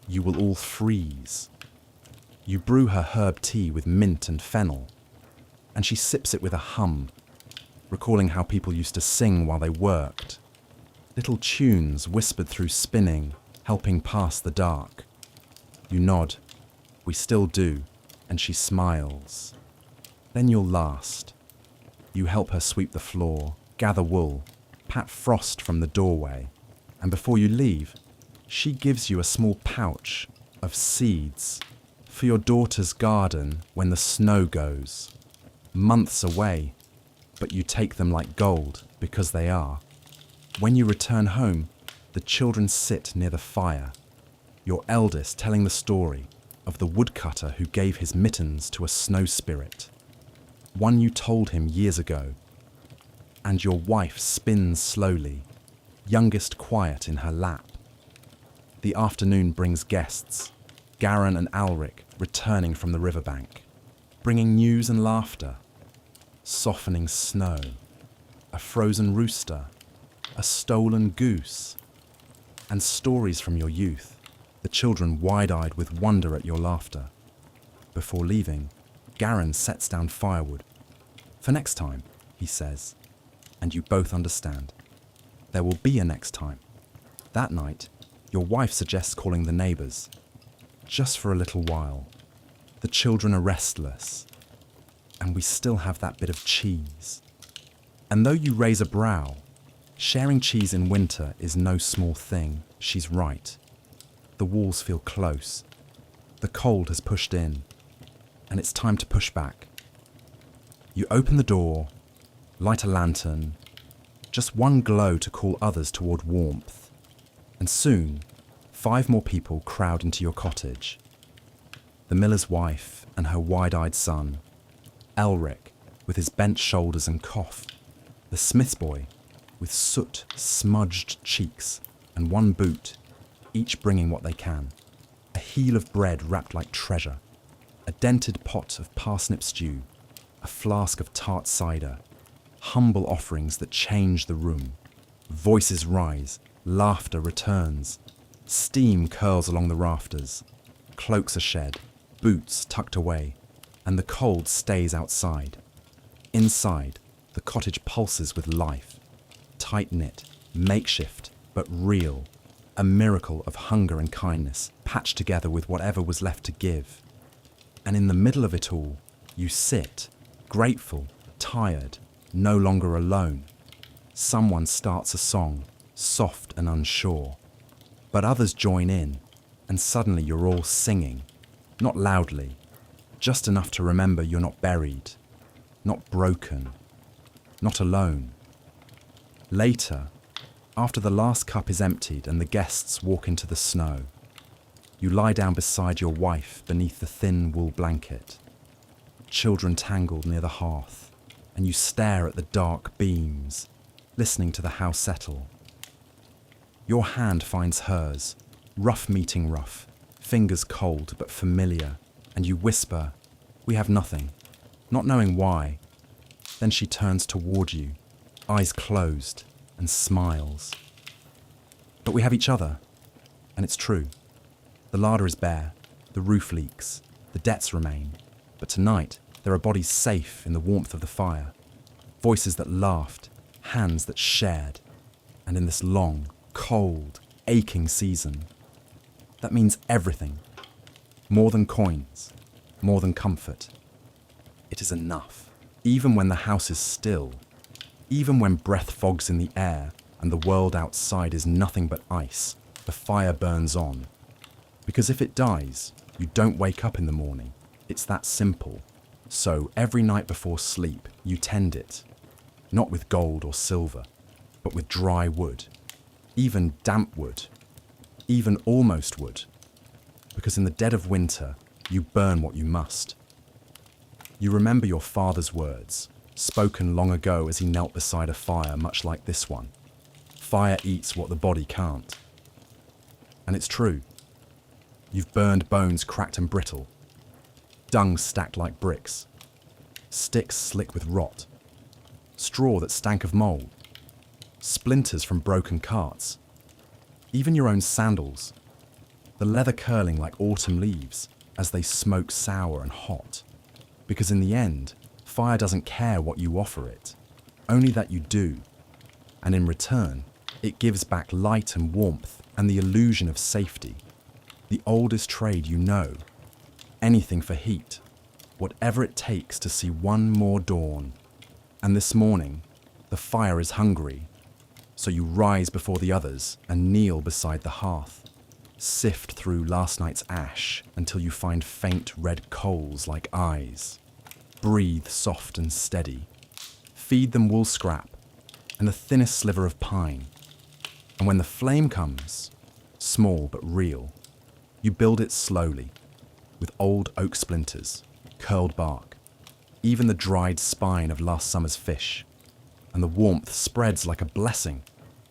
you will all freeze. You brew her herb tea with mint and fennel, and she sips it with a hum, recalling how people used to sing while they worked. Little tunes whispered through spinning, helping pass the dark. You nod, "We still do," and she smiles. Then you'll last. You help her sweep the floor, gather wool, pat frost from the doorway, and before you leave, she gives you a small pouch of seeds for your daughter's garden when the snow goes. Months away, but you take them like gold because they are. When you return home, the children sit near the fire, your eldest telling the story of the woodcutter who gave his mittens to a snow spirit, one you told him years ago. And your wife spins slowly, youngest quiet in her lap. The afternoon brings guests, Garen and Alric returning from the riverbank, bringing news and laughter, softening snow, a frozen rooster, a stolen goose, and stories from your youth, the children wide-eyed with wonder at your laughter. Before leaving, Garen sets down firewood. "For next time," he says, and you both understand. There will be a next time. That night, your wife suggests calling the neighbours. Just for a little while. The children are restless, and we still have that bit of cheese. And though you raise a brow, sharing cheese in winter is no small thing. She's right. The walls feel close. The cold has pushed in, and it's time to push back. You open the door, light a lantern, just one glow to call others toward warmth. And soon, 5 more people crowd into your cottage. The miller's wife and her wide-eyed son, Elric with his bent shoulders and cough, the smith's boy with soot-smudged cheeks and 1 boot, each bringing what they can, a heel of bread wrapped like treasure, a dented pot of parsnip stew, a flask of tart cider, humble offerings that change the room. Voices rise, laughter returns, steam curls along the rafters, cloaks are shed, boots tucked away, and the cold stays outside. Inside, the cottage pulses with life, tight-knit, makeshift, but real. a miracle of hunger and kindness patched together with whatever was left to give. And in the middle of it all, you sit, grateful, tired, no longer alone. Someone starts a song, soft and unsure. But others join in, and suddenly you're all singing, not loudly, just enough to remember you're not buried, not broken, not alone. Later, after the last cup is emptied and the guests walk into the snow, you lie down beside your wife beneath the thin wool blanket, children tangled near the hearth, and you stare at the dark beams, listening to the house settle. Your hand finds hers, rough meeting rough, fingers cold but familiar, and you whisper, "We have nothing," not knowing why. Then she turns toward you, eyes closed, and smiles. "But we have each other," and it's true. The larder is bare, the roof leaks, the debts remain, but tonight there are bodies safe in the warmth of the fire, voices that laughed, hands that shared, and in this long, cold, aching season, that means everything. More than coins, more than comfort. It is enough, even when the house is still, even when breath fogs in the air and the world outside is nothing but ice, the fire burns on. Because if it dies, you don't wake up in the morning. It's that simple. So every night before sleep, you tend it. Not with gold or silver, but with dry wood. Even damp wood. Even almost wood. Because in the dead of winter, you burn what you must. You remember your father's words, spoken long ago as he knelt beside a fire much like this one. Fire eats what the body can't. And it's true. You've burned bones cracked and brittle, dung stacked like bricks, sticks slick with rot, straw that stank of mould, splinters from broken carts, even your own sandals, the leather curling like autumn leaves as they smoke sour and hot. Because in the end, fire doesn't care what you offer it, only that you do. And in return, it gives back light and warmth and the illusion of safety. The oldest trade you know. Anything for heat, whatever it takes to see one more dawn. And this morning, the fire is hungry, so you rise before the others and kneel beside the hearth. Sift through last night's ash until you find faint red coals like eyes. Breathe soft and steady. Feed them wool scrap and the thinnest sliver of pine. And when the flame comes, small but real, you build it slowly, with old oak splinters, curled bark, even the dried spine of last summer's fish, and the warmth spreads like a blessing,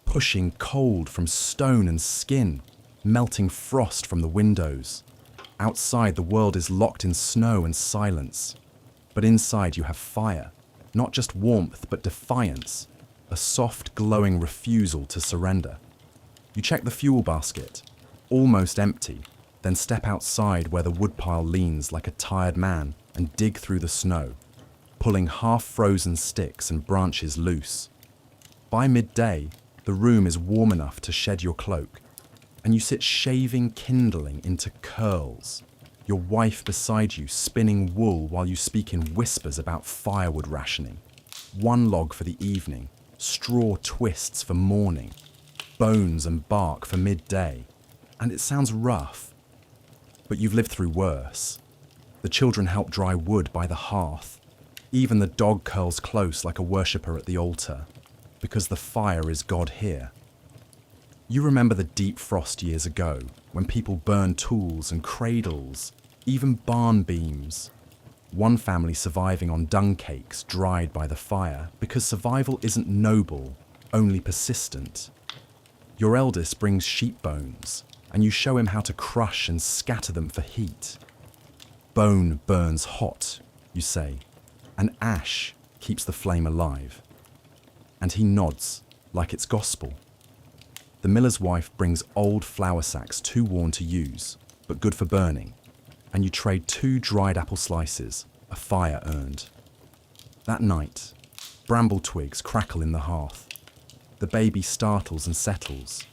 pushing cold from stone and skin, melting frost from the windows. Outside, the world is locked in snow and silence, but inside you have fire, not just warmth but defiance, a soft, glowing refusal to surrender. You check the fuel basket, almost empty, then step outside where the woodpile leans like a tired man and dig through the snow, pulling half-frozen sticks and branches loose. By midday, the room is warm enough to shed your cloak, and you sit shaving kindling into curls, your wife beside you spinning wool while you speak in whispers about firewood rationing, one log for the evening, straw twists for morning, bones and bark for midday. And it sounds rough, but you've lived through worse. The children help dry wood by the hearth. Even the dog curls close like a worshipper at the altar, because the fire is God here. You remember the deep frost years ago, when people burned tools and cradles, even barn beams. One family surviving on dung cakes dried by the fire, because survival isn't noble, only persistent. Your eldest brings sheep bones, and you show him how to crush and scatter them for heat. Bone burns hot, you say, and ash keeps the flame alive. And he nods, like it's gospel. The miller's wife brings old flour sacks too worn to use, but good for burning, and you trade 2 dried apple slices, a fire earned. That night, bramble twigs crackle in the hearth. The baby startles and settles.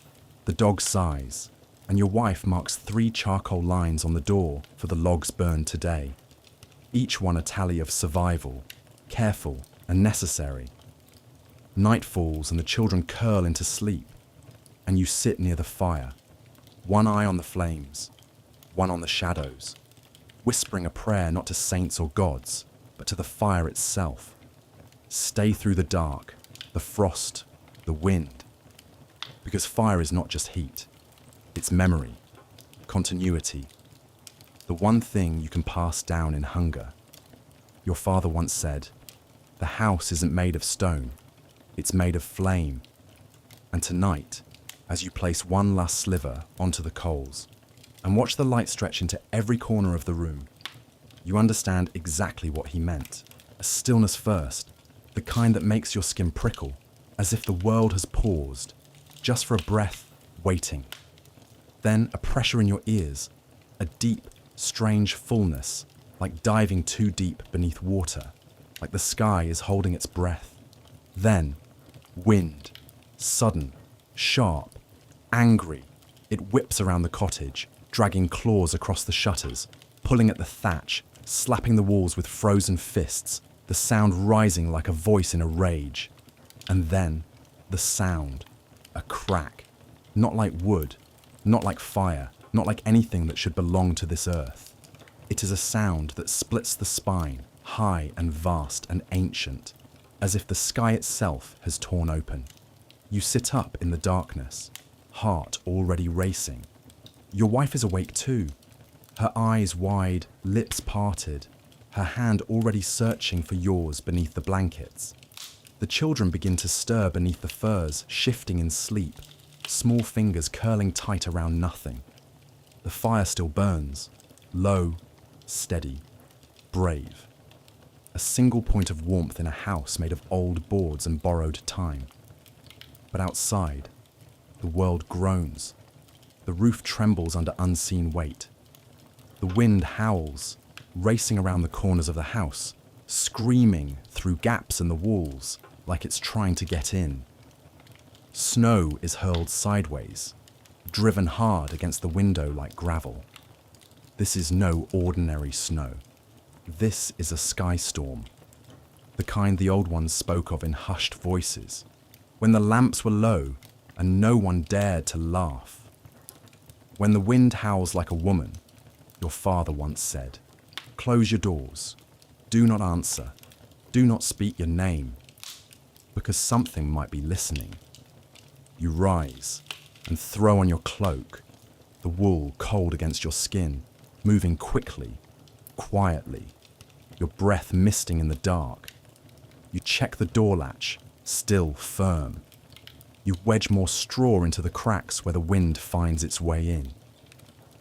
The dog sighs, and your wife marks 3 charcoal lines on the door for the logs burned today, each one a tally of survival, careful and necessary. Night falls and the children curl into sleep, and you sit near the fire, one eye on the flames, one on the shadows, whispering a prayer not to saints or gods, but to the fire itself. Stay through the dark, the frost, the wind. Because fire is not just heat, it's memory, continuity, the one thing you can pass down in hunger. Your father once said, "The house isn't made of stone, it's made of flame." And tonight, as you place one last sliver onto the coals and watch the light stretch into every corner of the room, you understand exactly what he meant. A stillness first, the kind that makes your skin prickle, as if the world has paused, just for a breath, waiting. Then a pressure in your ears, a deep, strange fullness, like diving too deep beneath water, like the sky is holding its breath. Then, wind, sudden, sharp, angry. It whips around the cottage, dragging claws across the shutters, pulling at the thatch, slapping the walls with frozen fists, the sound rising like a voice in a rage. And then, the sound, a crack, not like wood, not like fire, not like anything that should belong to this earth. It is a sound that splits the spine, high and vast and ancient, as if the sky itself has torn open. You sit up in the darkness, heart already racing. Your wife is awake too, her eyes wide, lips parted, her hand already searching for yours beneath the blankets. The children begin to stir beneath the furs, shifting in sleep, small fingers curling tight around nothing. The fire still burns, low, steady, brave. A single point of warmth in a house made of old boards and borrowed time. But outside, the world groans. The roof trembles under unseen weight. The wind howls, racing around the corners of the house, screaming through gaps in the walls like it's trying to get in. Snow is hurled sideways, driven hard against the window like gravel. This is no ordinary snow. This is a sky storm, the kind the old ones spoke of in hushed voices, when the lamps were low and no one dared to laugh. When the wind howls like a woman, your father once said, "Close your doors, do not answer, do not speak your name, because something might be listening." You rise and throw on your cloak, the wool cold against your skin, moving quickly, quietly, your breath misting in the dark. You check the door latch, still firm. You wedge more straw into the cracks where the wind finds its way in.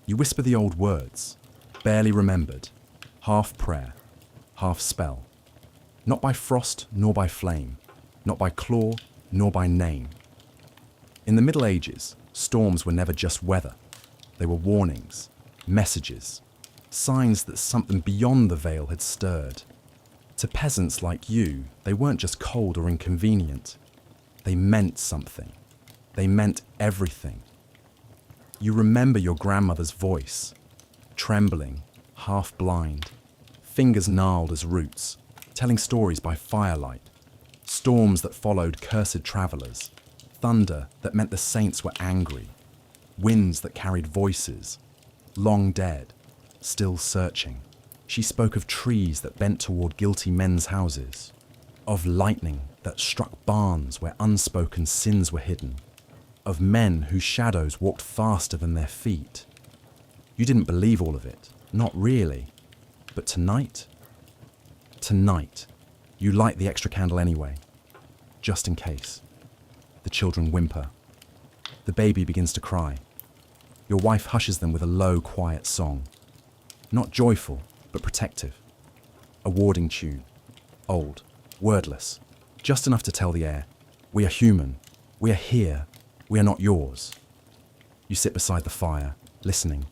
You whisper the old words, barely remembered, half prayer, half spell. Not by frost nor by flame, not by claw nor by name. In the Middle Ages, storms were never just weather. They were warnings, messages, signs that something beyond the veil had stirred. To peasants like you, they weren't just cold or inconvenient. They meant something. They meant everything. You remember your grandmother's voice, trembling, half blind, fingers gnarled as roots, telling stories by firelight, storms that followed cursed travelers, thunder that meant the saints were angry, winds that carried voices, long dead, still searching. She spoke of trees that bent toward guilty men's houses, of lightning that struck barns where unspoken sins were hidden, of men whose shadows walked faster than their feet. You didn't believe all of it, not really. But tonight, you light the extra candle anyway, just in case. The children whimper. The baby begins to cry. Your wife hushes them with a low, quiet song. Not joyful, but protective. A warding tune. Old, wordless, just enough to tell the air, "We are human, we are here, we are not yours." You sit beside the fire, listening.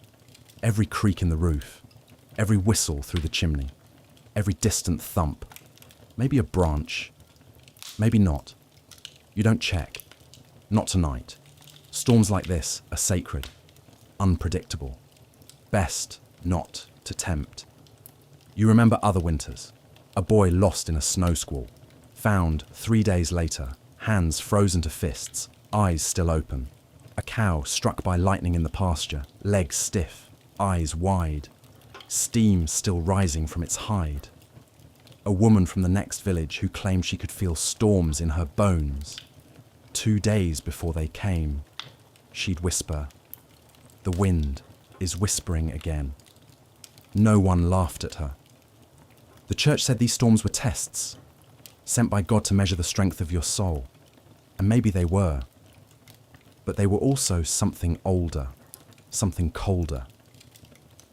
Every creak in the roof, every whistle through the chimney, every distant thump. Maybe a branch, maybe not. You don't check. Not tonight. Storms like this are sacred, unpredictable. Best not to tempt. You remember other winters. A boy lost in a snow squall, found 3 days later, hands frozen to fists, eyes still open. A cow struck by lightning in the pasture, legs stiff, eyes wide, steam still rising from its hide. A woman from the next village who claimed she could feel storms in her bones. 2 days before they came, she'd whisper, "The wind is whispering again." No one laughed at her. The church said these storms were tests, sent by God to measure the strength of your soul. And maybe they were. But they were also something older, something colder.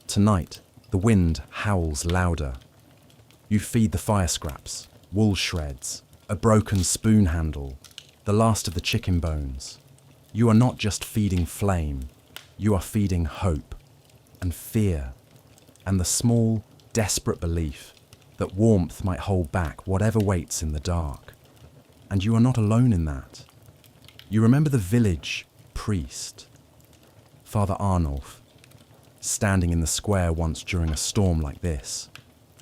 Tonight, the wind howls louder. You feed the fire scraps, wool shreds, a broken spoon handle, the last of the chicken bones. You are not just feeding flame, you are feeding hope and fear and the small, desperate belief that warmth might hold back whatever waits in the dark. And you are not alone in that. You remember the village priest, Father Arnulf, standing in the square once during a storm like this,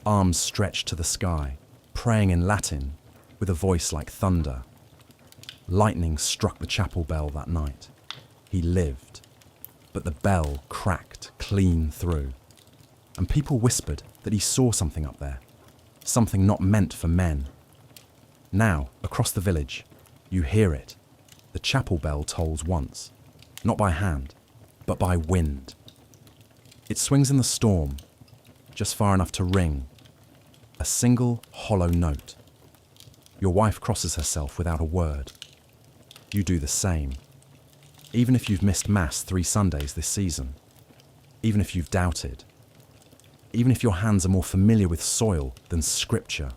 arms stretched to the sky, praying in Latin with a voice like thunder. Lightning struck the chapel bell that night. He lived, but the bell cracked clean through. And people whispered that he saw something up there, something not meant for men. Now, across the village, you hear it. The chapel bell tolls once, not by hand, but by wind. It swings in the storm, just far enough to ring, a single hollow note. Your wife crosses herself without a word. You do the same. Even if you've missed Mass 3 Sundays this season, even if you've doubted, even if your hands are more familiar with soil than scripture,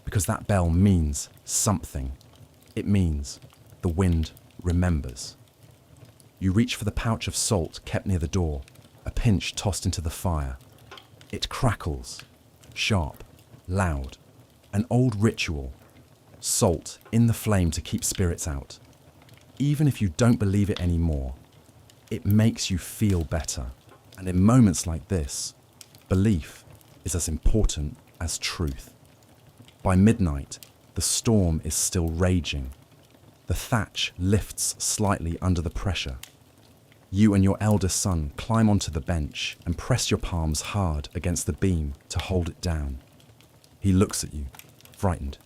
because that bell means something. It means the wind remembers. You reach for the pouch of salt kept near the door, a pinch tossed into the fire. It crackles, sharp, loud, an old ritual. Salt in the flame to keep spirits out. Even if you don't believe it anymore, it makes you feel better. And in moments like this, belief is as important as truth. By midnight, the storm is still raging. The thatch lifts slightly under the pressure. You and your eldest son climb onto the bench and press your palms hard against the beam to hold it down. He looks at you, frightened.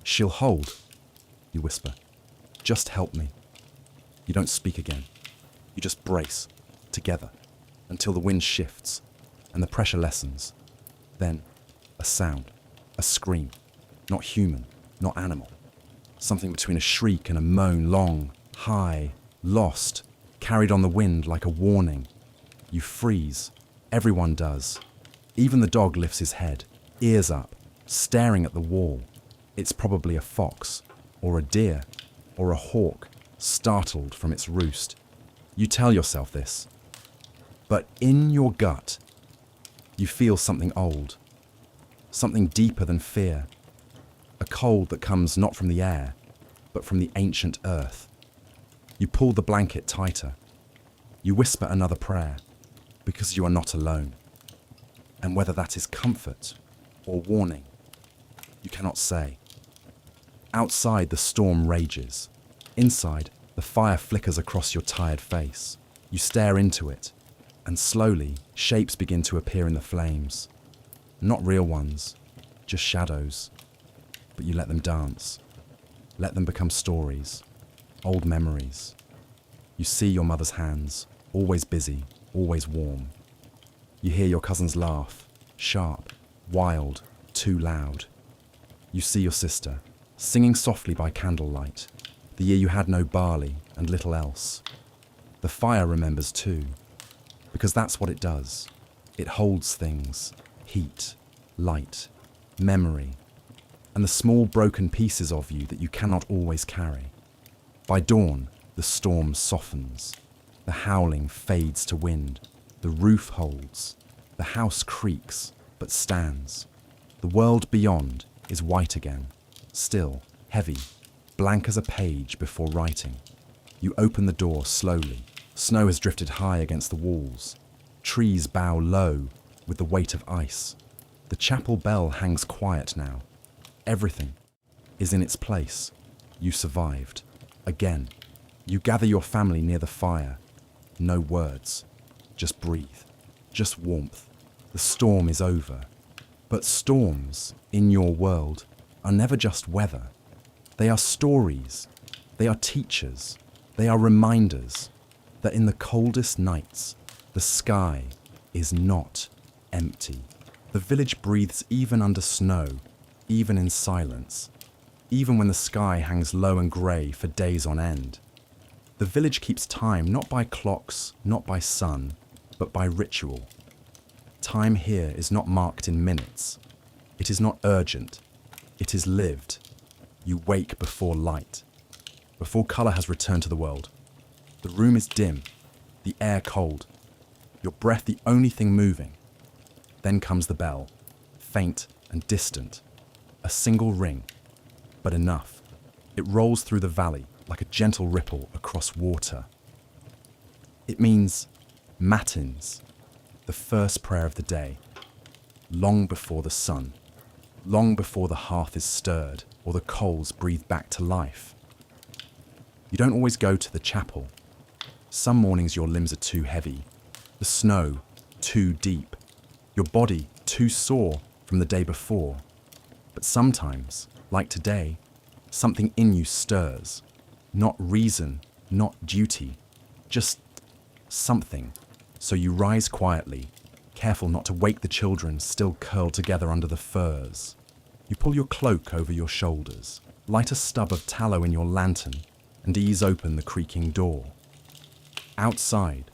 "She'll hold," you whisper. "Just help me." You don't speak again. You just brace, together, until the wind shifts and the pressure lessens. Then, a sound, a scream, not human, not animal. Something between a shriek and a moan, long, high, lost, carried on the wind like a warning. You freeze. Everyone does. Even the dog lifts his head, ears up, staring at the wall. It's probably a fox, or a deer, or a hawk, startled from its roost. You tell yourself this. But in your gut, you feel something old, something deeper than fear, a cold that comes not from the air, but from the ancient earth. You pull the blanket tighter. You whisper another prayer, because you are not alone. And whether that is comfort or warning, you cannot say. Outside, the storm rages. Inside, the fire flickers across your tired face. You stare into it, and slowly, shapes begin to appear in the flames. Not real ones, just shadows. But you let them dance. Let them become stories, old memories. You see your mother's hands, always busy, always warm. You hear your cousin's laugh, sharp, wild, too loud. You see your sister, singing softly by candlelight, the year you had no barley and little else. The fire remembers too, because that's what it does. It holds things, heat, light, memory, and the small broken pieces of you that you cannot always carry. By dawn, the storm softens. The howling fades to wind. The roof holds. The house creaks, but stands. The world beyond is white again, still, heavy, blank as a page before writing. You open the door slowly. Snow has drifted high against the walls. Trees bow low with the weight of ice. The chapel bell hangs quiet now. Everything is in its place. You survived. Again. You gather your family near the fire. No words. Just breathe. Just warmth. The storm is over. But storms, in your world, are never just weather. They are stories. They are teachers. They are reminders that in the coldest nights, the sky is not empty. The village breathes even under snow, even in silence, even when the sky hangs low and grey for days on end. The village keeps time not by clocks, not by sun, but by ritual. Time here is not marked in minutes. It is not urgent. It is lived. You wake before light, before colour has returned to the world. The room is dim, the air cold, your breath the only thing moving. Then comes the bell, faint and distant, a single ring, but enough. It rolls through the valley like a gentle ripple across water. It means matins, the first prayer of the day, long before the sun, long before the hearth is stirred or the coals breathe back to life. You don't always go to the chapel. Some mornings your limbs are too heavy, the snow too deep, your body too sore from the day before. But sometimes, like today, something in you stirs. Not reason, not duty, just something. So you rise quietly, careful not to wake the children still curled together under the furs. You pull your cloak over your shoulders, light a stub of tallow in your lantern, and ease open the creaking door. Outside,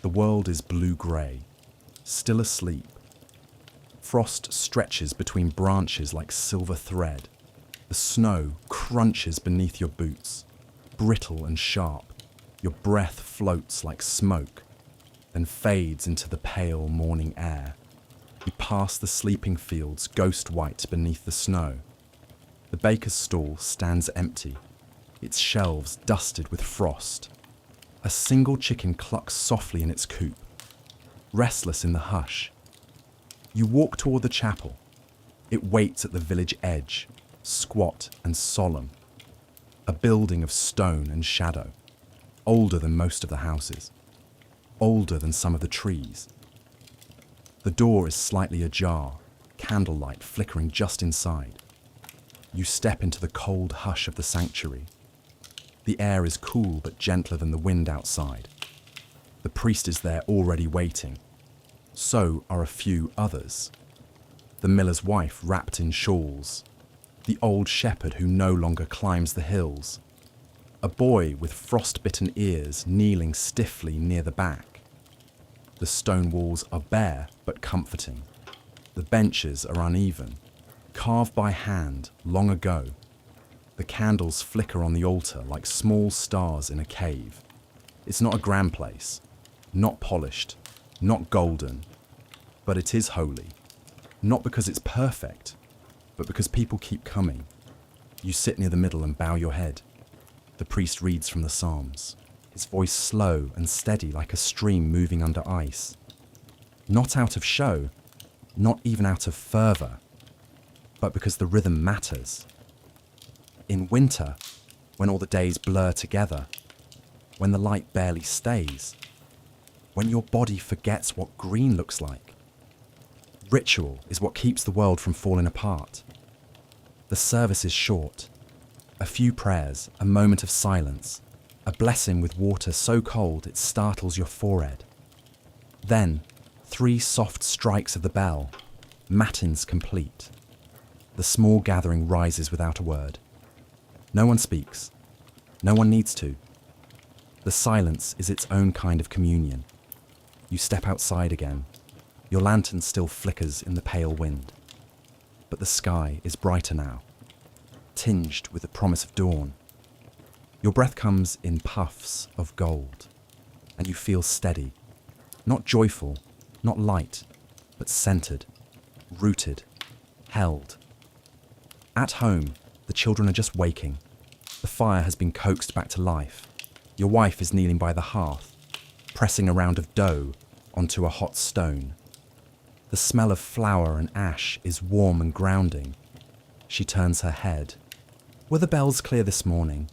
the world is blue-grey, still asleep. Frost stretches between branches like silver thread. The snow crunches beneath your boots, brittle and sharp. Your breath floats like smoke, then fades into the pale morning air. You pass the sleeping fields ghost white beneath the snow. The baker's stall stands empty, its shelves dusted with frost. A single chicken clucks softly in its coop, restless in the hush. You walk toward the chapel. It waits at the village edge, squat and solemn. A building of stone and shadow, older than most of the houses, older than some of the trees. The door is slightly ajar, candlelight flickering just inside. You step into the cold hush of the sanctuary. The air is cool but gentler than the wind outside. The priest is there already waiting. So are a few others. The miller's wife wrapped in shawls. The old shepherd who no longer climbs the hills. A boy with frost-bitten ears kneeling stiffly near the back. The stone walls are bare but comforting. The benches are uneven, carved by hand long ago. The candles flicker on the altar like small stars in a cave. It's not a grand place, not polished, not golden, but it is holy. Not because it's perfect, but because people keep coming. You sit near the middle and bow your head. The priest reads from the Psalms, his voice slow and steady like a stream moving under ice. Not out of show, not even out of fervour, but because the rhythm matters. In winter, when all the days blur together, when the light barely stays, when your body forgets what green looks like. Ritual is what keeps the world from falling apart. The service is short. A few prayers, a moment of silence, a blessing with water so cold it startles your forehead. Then, 3 soft strikes of the bell, matins complete. The small gathering rises without a word. No one speaks. No one needs to. The silence is its own kind of communion. You step outside again. Your lantern still flickers in the pale wind. But the sky is brighter now, tinged with the promise of dawn. Your breath comes in puffs of gold, and you feel steady, not joyful, not light, but centered, rooted, held. At home, the children are just waking. The fire has been coaxed back to life. Your wife is kneeling by the hearth, pressing a round of dough onto a hot stone. The smell of flour and ash is warm and grounding. She turns her head. "Were the bells clear this morning?"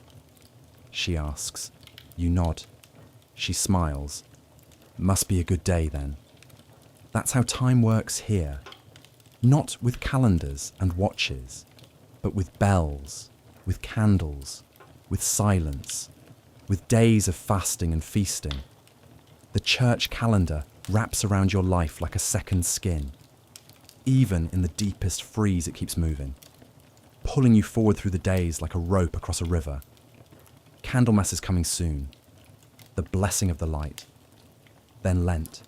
She asks. You nod. She smiles. "Must be a good day then." That's how time works here. Not with calendars and watches, but with bells, with candles, with silence, with days of fasting and feasting. The church calendar wraps around your life like a second skin. Even in the deepest freeze, it keeps moving, pulling you forward through the days like a rope across a river. Candlemas is coming soon. The blessing of the light. Then Lent.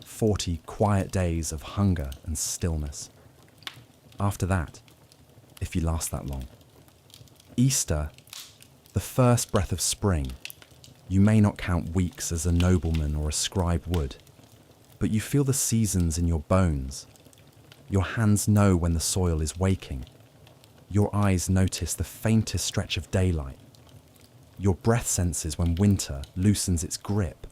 40 quiet days of hunger and stillness. After that, if you last that long. Easter, the first breath of spring. You may not count weeks as a nobleman or a scribe would, but you feel the seasons in your bones. Your hands know when the soil is waking. Your eyes notice the faintest stretch of daylight. Your breath senses when winter loosens its grip,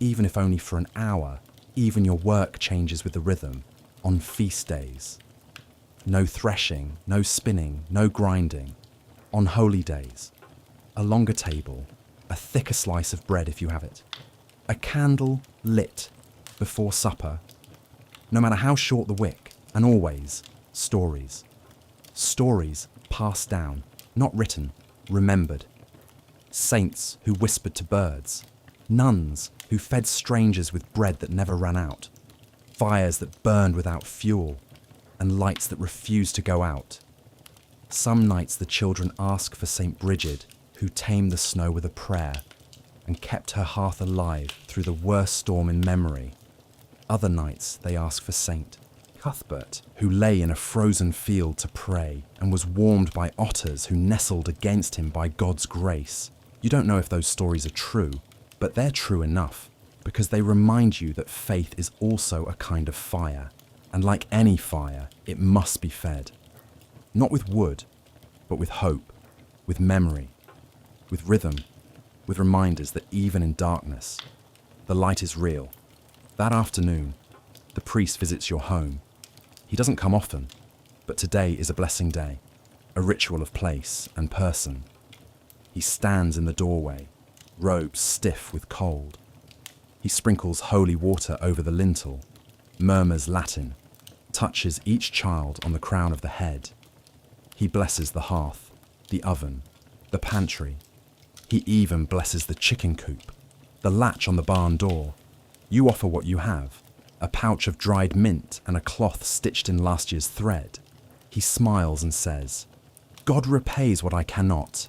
even if only for an hour. Even your work changes with the rhythm on feast days. No threshing, no spinning, no grinding. On holy days, a longer table, a thicker slice of bread if you have it. A candle lit before supper, no matter how short the wick, and always stories. Stories passed down, not written, remembered. Saints who whispered to birds. Nuns who fed strangers with bread that never ran out. Fires that burned without fuel, and lights that refused to go out. Some nights the children ask for St. Bridget, who tamed the snow with a prayer and kept her hearth alive through the worst storm in memory. Other nights they ask for St. Cuthbert, who lay in a frozen field to pray and was warmed by otters who nestled against him by God's grace. You don't know if those stories are true, but they're true enough because they remind you that faith is also a kind of fire, and like any fire, it must be fed. Not with wood, but with hope, with memory, with rhythm, with reminders that even in darkness, the light is real. That afternoon, the priest visits your home. He doesn't come often, but today is a blessing day, a ritual of place and person. He stands in the doorway, robes stiff with cold. He sprinkles holy water over the lintel, murmurs Latin, touches each child on the crown of the head. He blesses the hearth, the oven, the pantry. He even blesses the chicken coop, the latch on the barn door. You offer what you have, a pouch of dried mint and a cloth stitched in last year's thread. He smiles and says, "God repays what I cannot."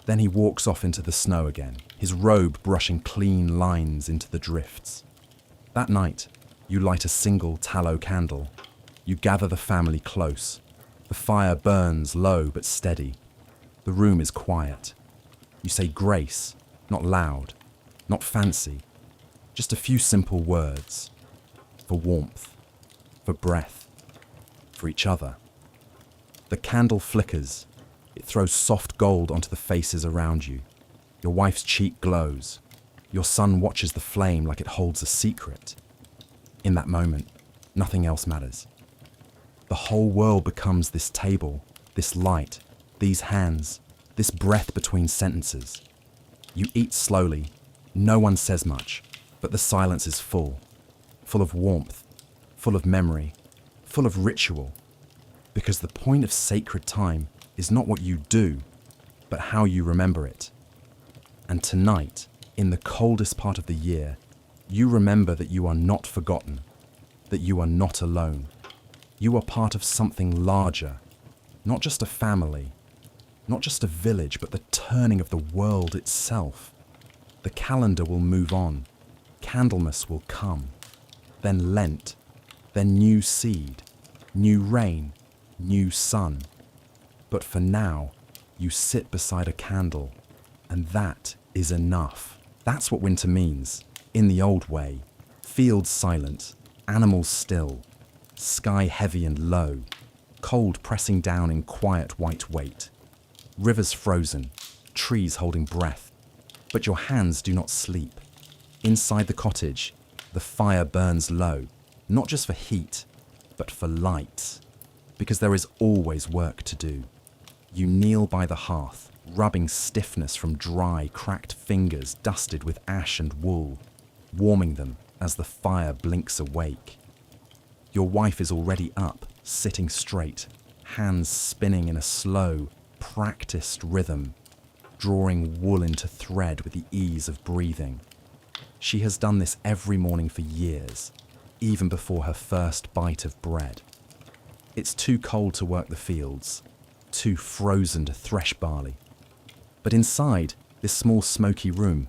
Then he walks off into the snow again, his robe brushing clean lines into the drifts. That night, you light a single tallow candle. You gather the family close. The fire burns low but steady. The room is quiet. You say grace, not loud, not fancy, just a few simple words. For warmth, for breath, for each other. The candle flickers. It throws soft gold onto the faces around you. Your wife's cheek glows. Your son watches the flame like it holds a secret. In that moment, nothing else matters. The whole world becomes this table, this light, these hands, this breath between sentences. You eat slowly. No one says much, but the silence is full of warmth, full of memory, full of ritual. Because the point of sacred time is not what you do, but how you remember it. And tonight, in the coldest part of the year, you remember that you are not forgotten, that you are not alone. You are part of something larger, not just a family, not just a village, but the turning of the world itself. The calendar will move on, Candlemas will come, then Lent, then new seed, new rain, new sun. But for now, you sit beside a candle, and that is enough. That's what winter means, in the old way. Fields silent, animals still, sky heavy and low, cold pressing down in quiet white weight. Rivers frozen, trees holding breath. But your hands do not sleep. Inside the cottage, the fire burns low, not just for heat, but for light, because there is always work to do. You kneel by the hearth, rubbing stiffness from dry, cracked fingers dusted with ash and wool, warming them as the fire blinks awake. Your wife is already up, sitting straight, hands spinning in a slow, practiced rhythm, drawing wool into thread with the ease of breathing. She has done this every morning for years, even before her first bite of bread. It's too cold to work the fields, too frozen to thresh barley. But inside this small smoky room,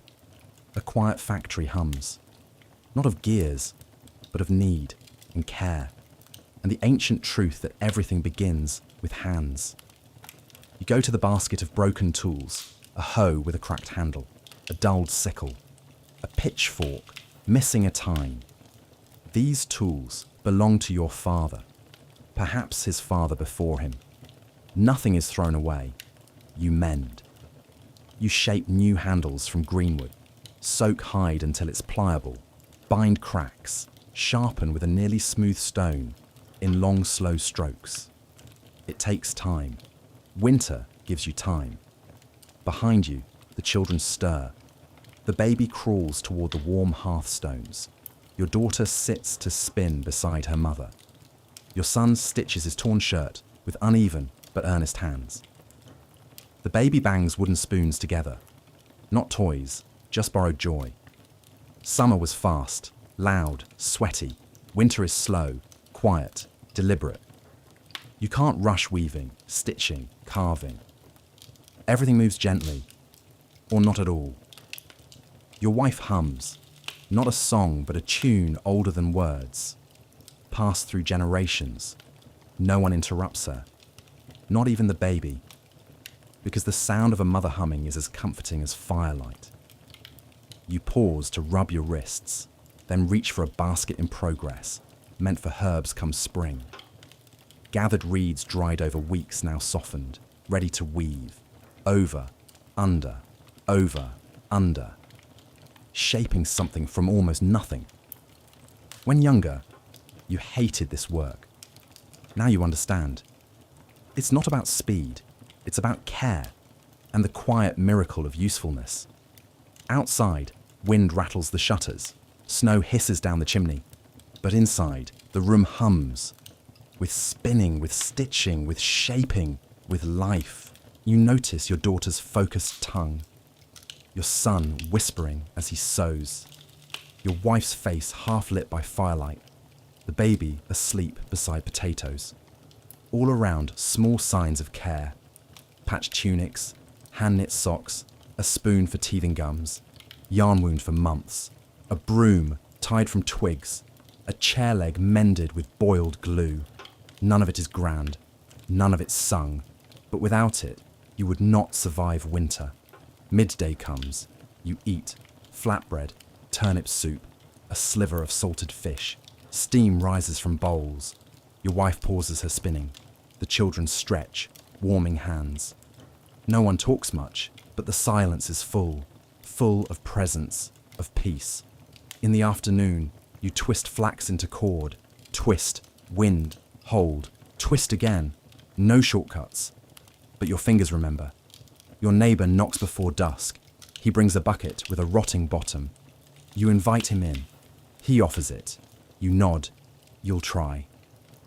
a quiet factory hums, not of gears, but of need and care, and the ancient truth that everything begins with hands. You go to the basket of broken tools, a hoe with a cracked handle, a dulled sickle, a pitchfork missing a tine. These tools belong to your father, perhaps his father before him. Nothing is thrown away. You mend. You shape new handles from greenwood, soak hide until it's pliable, bind cracks, sharpen with a nearly smooth stone in long, slow strokes. It takes time. Winter gives you time. Behind you, the children stir. The baby crawls toward the warm hearthstones. Your daughter sits to spin beside her mother. Your son stitches his torn shirt with uneven but earnest hands. The baby bangs wooden spoons together. Not toys, just borrowed joy. Summer was fast, loud, sweaty. Winter is slow, quiet, deliberate. You can't rush weaving, stitching, carving. Everything moves gently, or not at all. Your wife hums, not a song but a tune older than words, passed through generations. No one interrupts her, not even the baby, because the sound of a mother humming is as comforting as firelight. You pause to rub your wrists, then reach for a basket in progress, meant for herbs come spring. Gathered reeds dried over weeks now softened, ready to weave, over, under, shaping something from almost nothing. When younger, you hated this work. Now you understand. It's not about speed, it's about care and the quiet miracle of usefulness. Outside, wind rattles the shutters, snow hisses down the chimney, but inside, the room hums, with spinning, with stitching, with shaping, with life. You notice your daughter's focused tongue, your son whispering as he sews, your wife's face half lit by firelight, the baby asleep beside potatoes. All around, small signs of care. Patched tunics, hand-knit socks, a spoon for teething gums, yarn wound for months, a broom tied from twigs, a chair leg mended with boiled glue. None of it is grand, none of it sung, but without it, you would not survive winter. Midday comes, you eat flatbread, turnip soup, a sliver of salted fish. Steam rises from bowls. Your wife pauses her spinning. The children stretch, warming hands. No one talks much, but the silence is full of presence, of peace. In the afternoon, you twist flax into cord, twist, wind, hold, twist again. No shortcuts. But your fingers remember. Your neighbour knocks before dusk. He brings a bucket with a rotting bottom. You invite him in. He offers it. You nod. You'll try.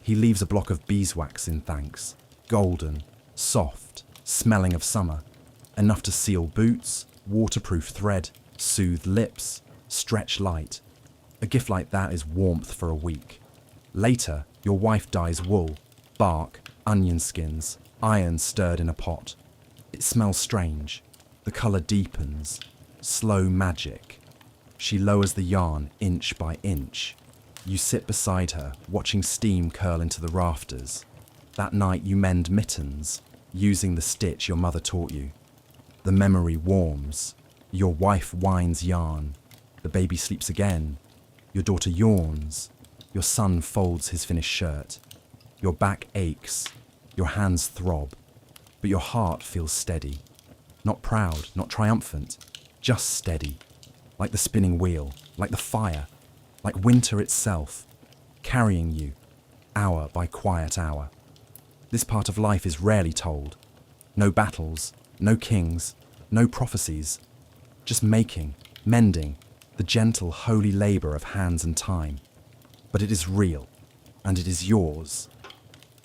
He leaves a block of beeswax in thanks. Golden, soft, smelling of summer. Enough to seal boots, waterproof thread, soothe lips, stretch light. A gift like that is warmth for a week. Later, your wife dyes wool, bark, onion skins, iron stirred in a pot. It smells strange. The colour deepens. Slow magic. She lowers the yarn inch by inch. You sit beside her, watching steam curl into the rafters. That night you mend mittens, using the stitch your mother taught you. The memory warms. Your wife winds yarn. The baby sleeps again. Your daughter yawns. Your son folds his finished shirt. Your back aches. Your hands throb. But your heart feels steady. Not proud, not triumphant. just steady, like the spinning wheel, like the fire, like winter itself, carrying you, hour by quiet hour. This part of life is rarely told. No battles, no kings, no prophecies, just making, mending, the gentle, holy labour of hands and time. But it is real, and it is yours.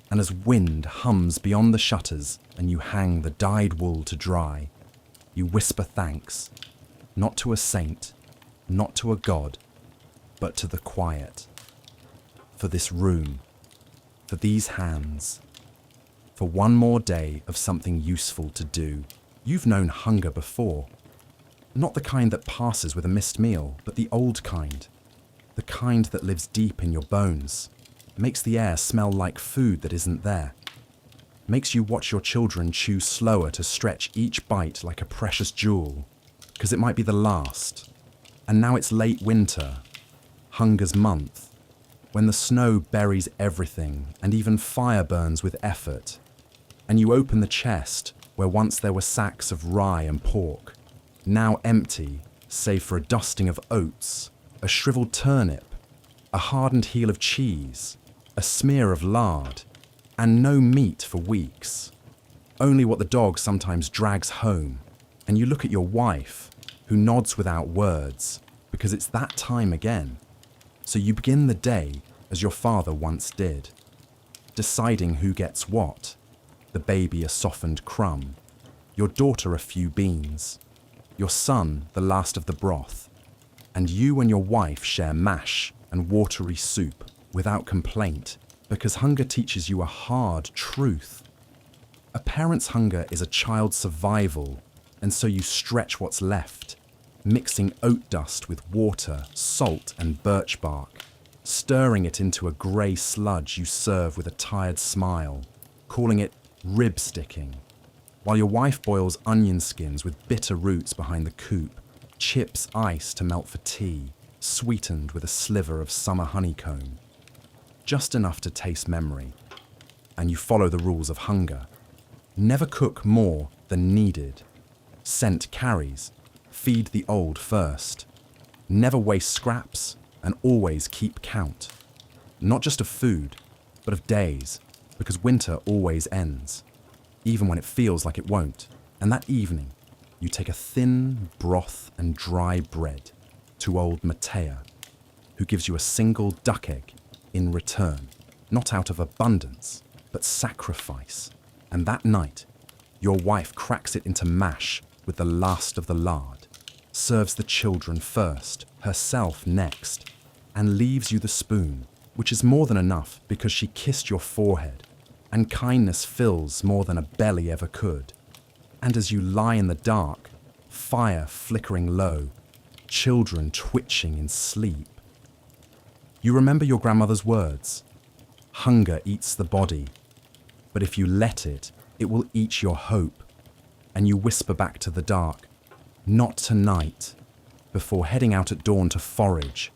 And as wind hums beyond the shutters and you hang the dyed wool to dry, you whisper thanks, not to a saint, not to a god, but to the quiet. For this room, for these hands, for one more day of something useful to do. You've known hunger before. Not the kind that passes with a missed meal, but the old kind. The kind that lives deep in your bones. Makes the air smell like food that isn't there. Makes you watch your children chew slower to stretch each bite like a precious jewel, because it might be the last. And now it's late winter, hunger's month, when the snow buries everything and even fire burns with effort. And you open the chest where once there were sacks of rye and pork, now empty, save for a dusting of oats, a shriveled turnip, a hardened heel of cheese, a smear of lard, and no meat for weeks. Only what the dog sometimes drags home, and you look at your wife, who nods without words, because it's that time again. So you begin the day as your father once did, deciding who gets what, the baby a softened crumb, your daughter a few beans, your son the last of the broth, and you and your wife share mash and watery soup without complaint, because hunger teaches you a hard truth. A parent's hunger is a child's survival, and so you stretch what's left, mixing oat dust with water, salt and birch bark, stirring it into a grey sludge you serve with a tired smile, calling it rib sticking, while your wife boils onion skins with bitter roots behind the coop, chips ice to melt for tea, sweetened with a sliver of summer honeycomb. Just enough to taste memory, and you follow the rules of hunger. Never cook more than needed. Scent carries. Feed the old first. Never waste scraps, and always keep count. Not just of food, but of days, because winter always ends, even when it feels like it won't. And that evening, you take a thin broth and dry bread to old Matea, who gives you a single duck egg in return, not out of abundance, but sacrifice. And that night, your wife cracks it into mash with the last of the lard, serves the children first, herself next, and leaves you the spoon, which is more than enough because she kissed your forehead, and kindness fills more than a belly ever could. And as you lie in the dark, fire flickering low, children twitching in sleep, you remember your grandmother's words. Hunger eats the body, but if you let it, it will eat your hope. And you whisper back to the dark, not tonight, before heading out at dawn to forage,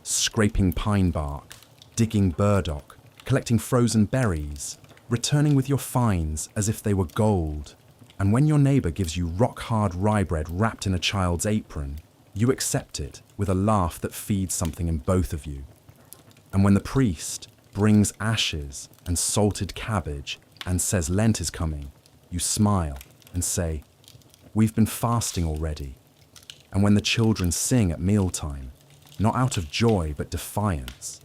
scraping pine bark, digging burdock, collecting frozen berries, returning with your finds as if they were gold. And when your neighbour gives you rock-hard rye bread wrapped in a child's apron, you accept it with a laugh that feeds something in both of you. And when the priest brings ashes and salted cabbage and says Lent is coming, you smile and say, we've been fasting already. And when the children sing at mealtime, not out of joy but defiance,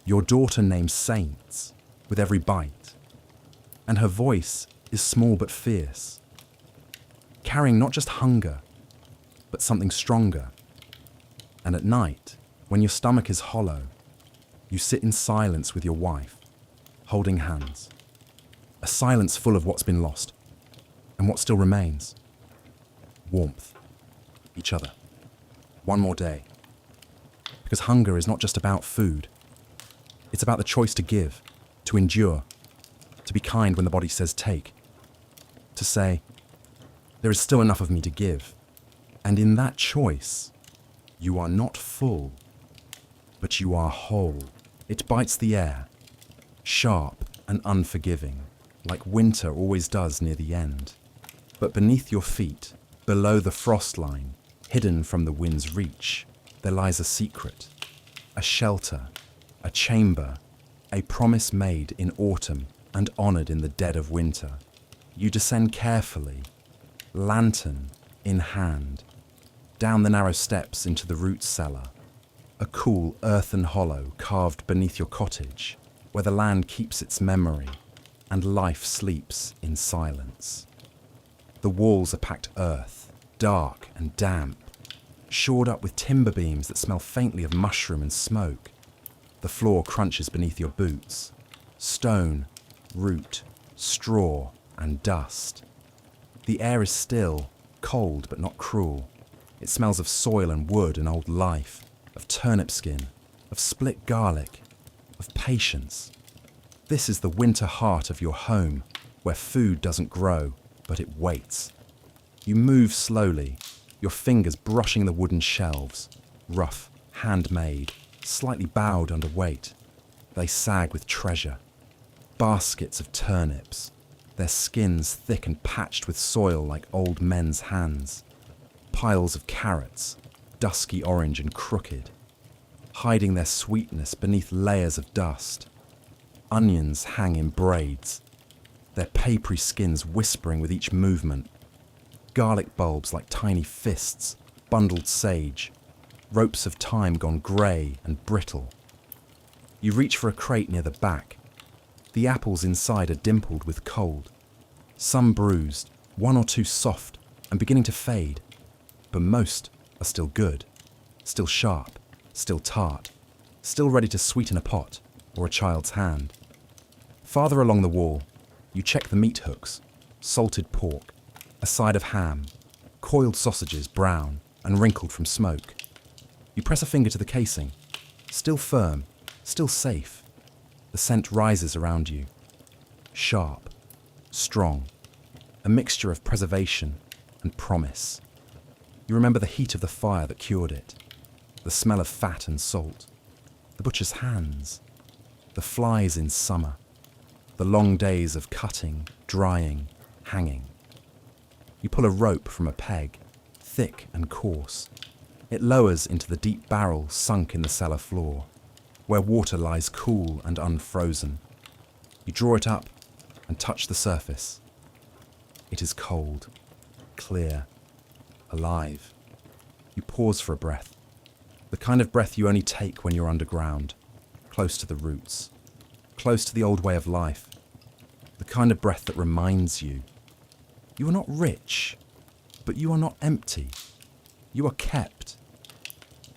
your daughter names saints with every bite, and her voice is small but fierce, carrying not just hunger, but something stronger. And at night, when your stomach is hollow, you sit in silence with your wife, holding hands, a silence full of what's been lost and what still remains. Warmth, each other, one more day. Because hunger is not just about food. It's about the choice to give, to endure, to be kind when the body says take, to say, there is still enough of me to give. And in that choice, you are not full, but you are whole. It bites the air, sharp and unforgiving, like winter always does near the end. But beneath your feet, below the frost line, Hidden from the wind's reach, there lies a secret, a shelter, a chamber, a promise made in autumn and honoured in the dead of winter. You descend carefully, lantern in hand, down the narrow steps into the root cellar, a cool earthen hollow carved beneath your cottage, where the land keeps its memory and life sleeps in silence. The walls are packed earth, dark and damp, shored up with timber beams that smell faintly of mushroom and smoke. The floor crunches beneath your boots, stone, root, straw and dust. The air is still, cold but not cruel. It smells of soil and wood and old life, of turnip skin, of split garlic, of patience. This is the winter heart of your home, where food doesn't grow, but it waits. You move slowly, your fingers brushing the wooden shelves, rough, handmade, slightly bowed under weight. They sag with treasure. Baskets of turnips, their skins thick and patched with soil like old men's hands. Piles of carrots, dusky orange and crooked, hiding their sweetness beneath layers of dust. Onions hang in braids, their papery skins whispering with each movement. Garlic bulbs like tiny fists, bundled sage, ropes of thyme gone grey and brittle. You reach for a crate near the back. The apples inside are dimpled with cold. Some bruised, one or two soft and beginning to fade, but most are still good, still sharp, still tart, still ready to sweeten a pot or a child's hand. Farther along the wall, you check the meat hooks, salted pork, a side of ham, coiled sausages brown and wrinkled from smoke. You press a finger to the casing, still firm, still safe. The scent rises around you, sharp, strong, a mixture of preservation and promise. You remember the heat of the fire that cured it, the smell of fat and salt, the butcher's hands, the flies in summer, the long days of cutting, drying, hanging. You pull a rope from a peg, thick and coarse. It lowers into the deep barrel sunk in the cellar floor, where water lies cool and unfrozen. You draw it up and touch the surface. It is cold, clear, alive. You pause for a breath, the kind of breath you only take when you're underground, close to the roots, close to the old way of life, the kind of breath that reminds you. You are not rich, but you are not empty. You are kept.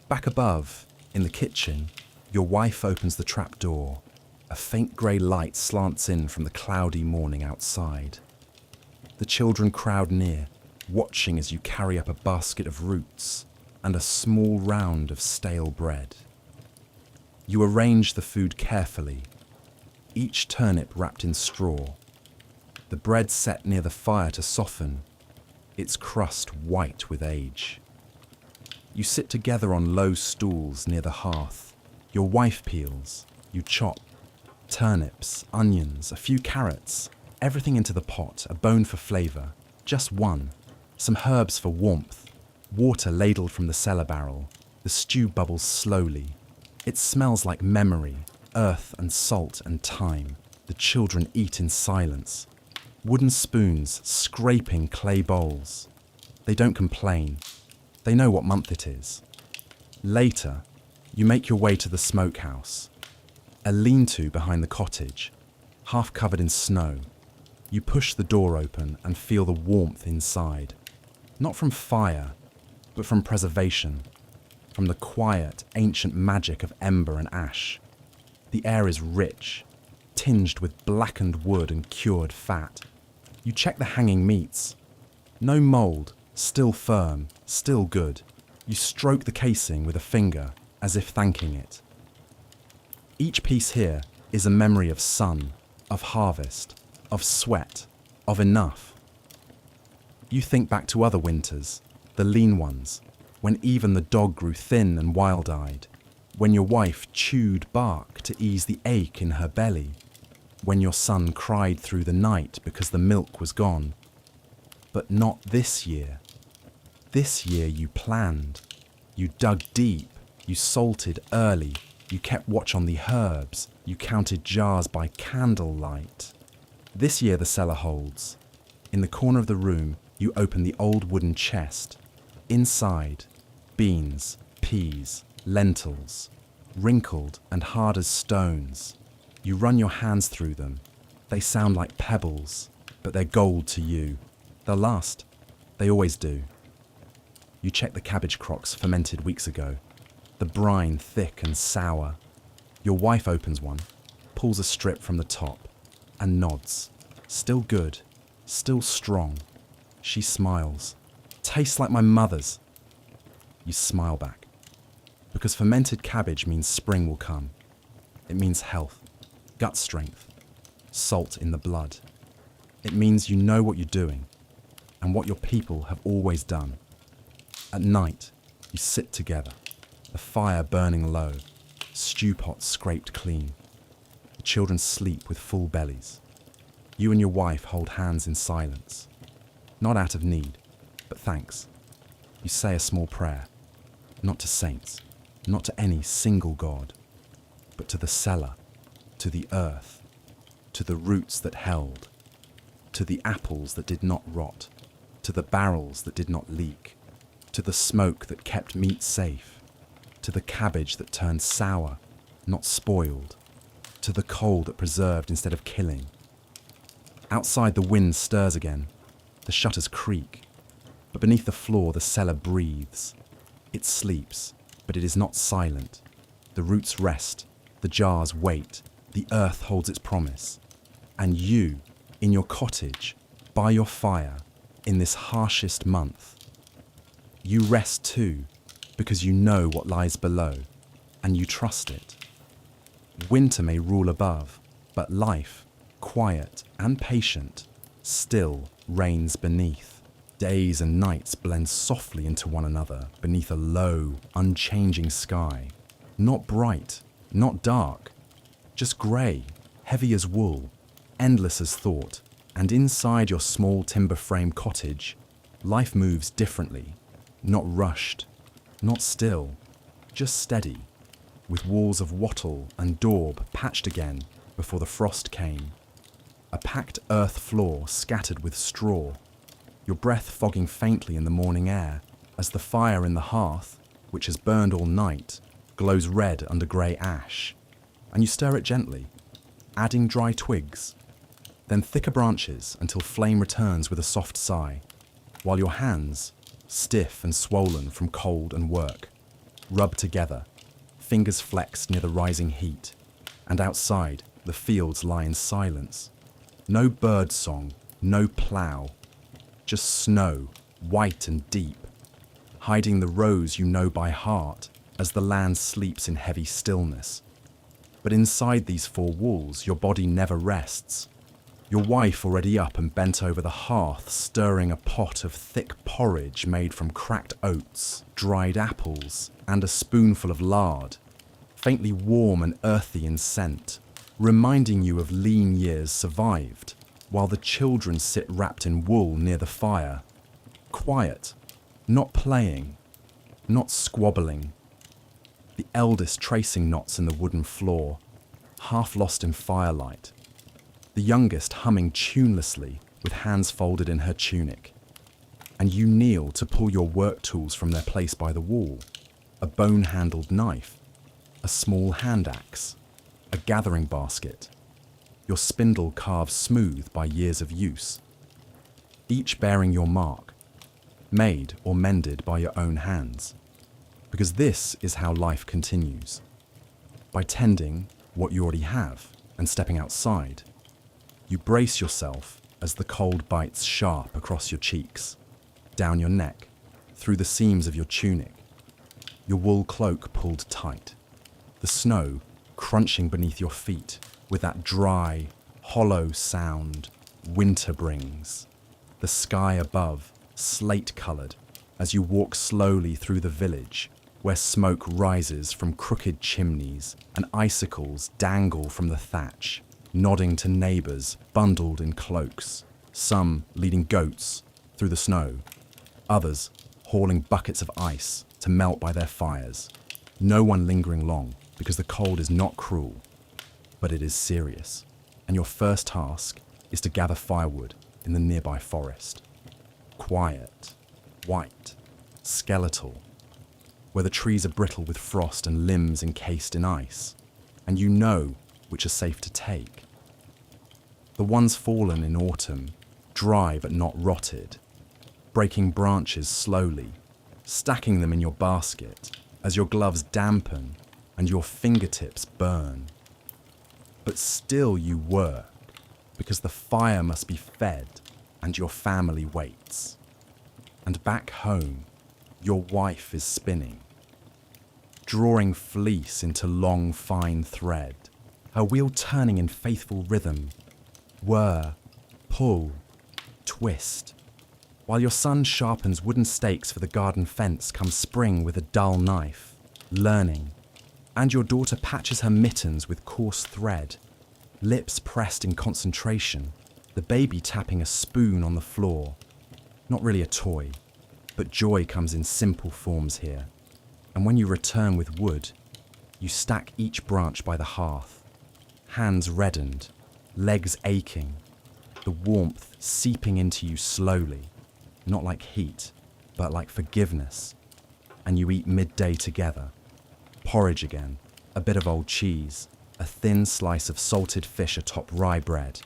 Back above, in the kitchen, your wife opens the trap door. A faint grey light slants in from the cloudy morning outside. The children crowd near, watching as you carry up a basket of roots and a small round of stale bread. You arrange the food carefully, each turnip wrapped in straw, the bread set near the fire to soften, its crust white with age. You sit together on low stools near the hearth. Your wife peels, you chop. Turnips, onions, a few carrots, everything into the pot, a bone for flavour, just one, some herbs for warmth, water ladled from the cellar barrel. The stew bubbles slowly. It smells like memory, earth and salt and time. The children eat in silence. Wooden spoons scraping clay bowls. They don't complain. They know what month it is. Later, you make your way to the smokehouse, a lean-to behind the cottage, half covered in snow. You push the door open and feel the warmth inside, not from fire, but from preservation, from the quiet, ancient magic of ember and ash. The air is rich, tinged with blackened wood and cured fat. You check the hanging meats. No mould, still firm, still good. You stroke the casing with a finger, as if thanking it. Each piece here is a memory of sun, of harvest, of sweat, of enough. You think back to other winters, the lean ones, when even the dog grew thin and wild-eyed, when your wife chewed bark to ease the ache in her belly, when your son cried through the night because the milk was gone. But not this year. This year you planned. You dug deep. You salted early. You kept watch on the herbs. You counted jars by candlelight. This year the cellar holds. In the corner of the room, you open the old wooden chest. Inside, beans, peas, lentils, wrinkled and hard as stones. You run your hands through them. They sound like pebbles, but they're gold to you. They'll last. They always do. You check the cabbage crocks fermented weeks ago. The brine thick and sour. Your wife opens one, pulls a strip from the top, and nods. Still good, still strong. She smiles. Tastes like my mother's. You smile back. Because fermented cabbage means spring will come. It means health, gut strength, salt in the blood. It means you know what you're doing and what your people have always done. At night, you sit together, the fire burning low, stew pots scraped clean. The children sleep with full bellies. You and your wife hold hands in silence, not out of need, but thanks. You say a small prayer, not to saints, not to any single god, but to the cellar, to the earth, to the roots that held, to the apples that did not rot, to the barrels that did not leak, to the smoke that kept meat safe, to the cabbage that turned sour, not spoiled, to the coal that preserved instead of killing. Outside the wind stirs again, the shutters creak, but beneath the floor the cellar breathes. It sleeps, but it is not silent. The roots rest, the jars wait, the earth holds its promise. And you, in your cottage, by your fire, in this harshest month, you rest too, because you know what lies below, and you trust it. Winter may rule above, but life, quiet and patient, still reigns beneath. Days and nights blend softly into one another beneath a low, unchanging sky. Not bright, not dark, just grey, heavy as wool, endless as thought. And inside your small timber frame cottage, life moves differently. Not rushed, not still, just steady, with walls of wattle and daub patched again before the frost came. A packed earth floor scattered with straw, your breath fogging faintly in the morning air as the fire in the hearth, which has burned all night, glows red under grey ash. And you stir it gently, adding dry twigs, then thicker branches until flame returns with a soft sigh, while your hands, stiff and swollen from cold and work, rub together, fingers flexed near the rising heat, and outside the fields lie in silence. No bird song, no plough, just snow, white and deep, hiding the rows you know by heart as the land sleeps in heavy stillness. But inside these four walls your body never rests. Your wife already up and bent over the hearth, stirring a pot of thick porridge made from cracked oats, dried apples, and a spoonful of lard, faintly warm and earthy in scent, reminding you of lean years survived, while the children sit wrapped in wool near the fire, quiet, not playing, not squabbling. The eldest tracing knots in the wooden floor, half lost in firelight. The youngest humming tunelessly with hands folded in her tunic. And you kneel to pull your work tools from their place by the wall, a bone-handled knife, a small hand axe, a gathering basket, your spindle carved smooth by years of use, each bearing your mark, made or mended by your own hands. Because this is how life continues. By tending what you already have and stepping outside, you brace yourself as the cold bites sharp across your cheeks, down your neck, through the seams of your tunic, your wool cloak pulled tight, the snow crunching beneath your feet with that dry, hollow sound winter brings, the sky above slate-coloured as you walk slowly through the village where smoke rises from crooked chimneys and icicles dangle from the thatch, nodding to neighbours bundled in cloaks, some leading goats through the snow, others hauling buckets of ice to melt by their fires. No one lingering long, because the cold is not cruel, but it is serious. And your first task is to gather firewood in the nearby forest. Quiet, white, skeletal, where the trees are brittle with frost and limbs encased in ice, and you know which are safe to take. The ones fallen in autumn, dry but not rotted, breaking branches slowly, stacking them in your basket as your gloves dampen and your fingertips burn. But still you work, because the fire must be fed and your family waits. And back home, your wife is spinning, drawing fleece into long, fine thread, her wheel turning in faithful rhythm, whir, pull, twist, while your son sharpens wooden stakes for the garden fence come spring with a dull knife, learning, and your daughter patches her mittens with coarse thread, lips pressed in concentration, the baby tapping a spoon on the floor. Not really a toy, but joy comes in simple forms here. And when you return with wood, you stack each branch by the hearth, hands reddened, legs aching, the warmth seeping into you slowly, not like heat, but like forgiveness. And you eat midday together. Porridge again, a bit of old cheese, a thin slice of salted fish atop rye bread,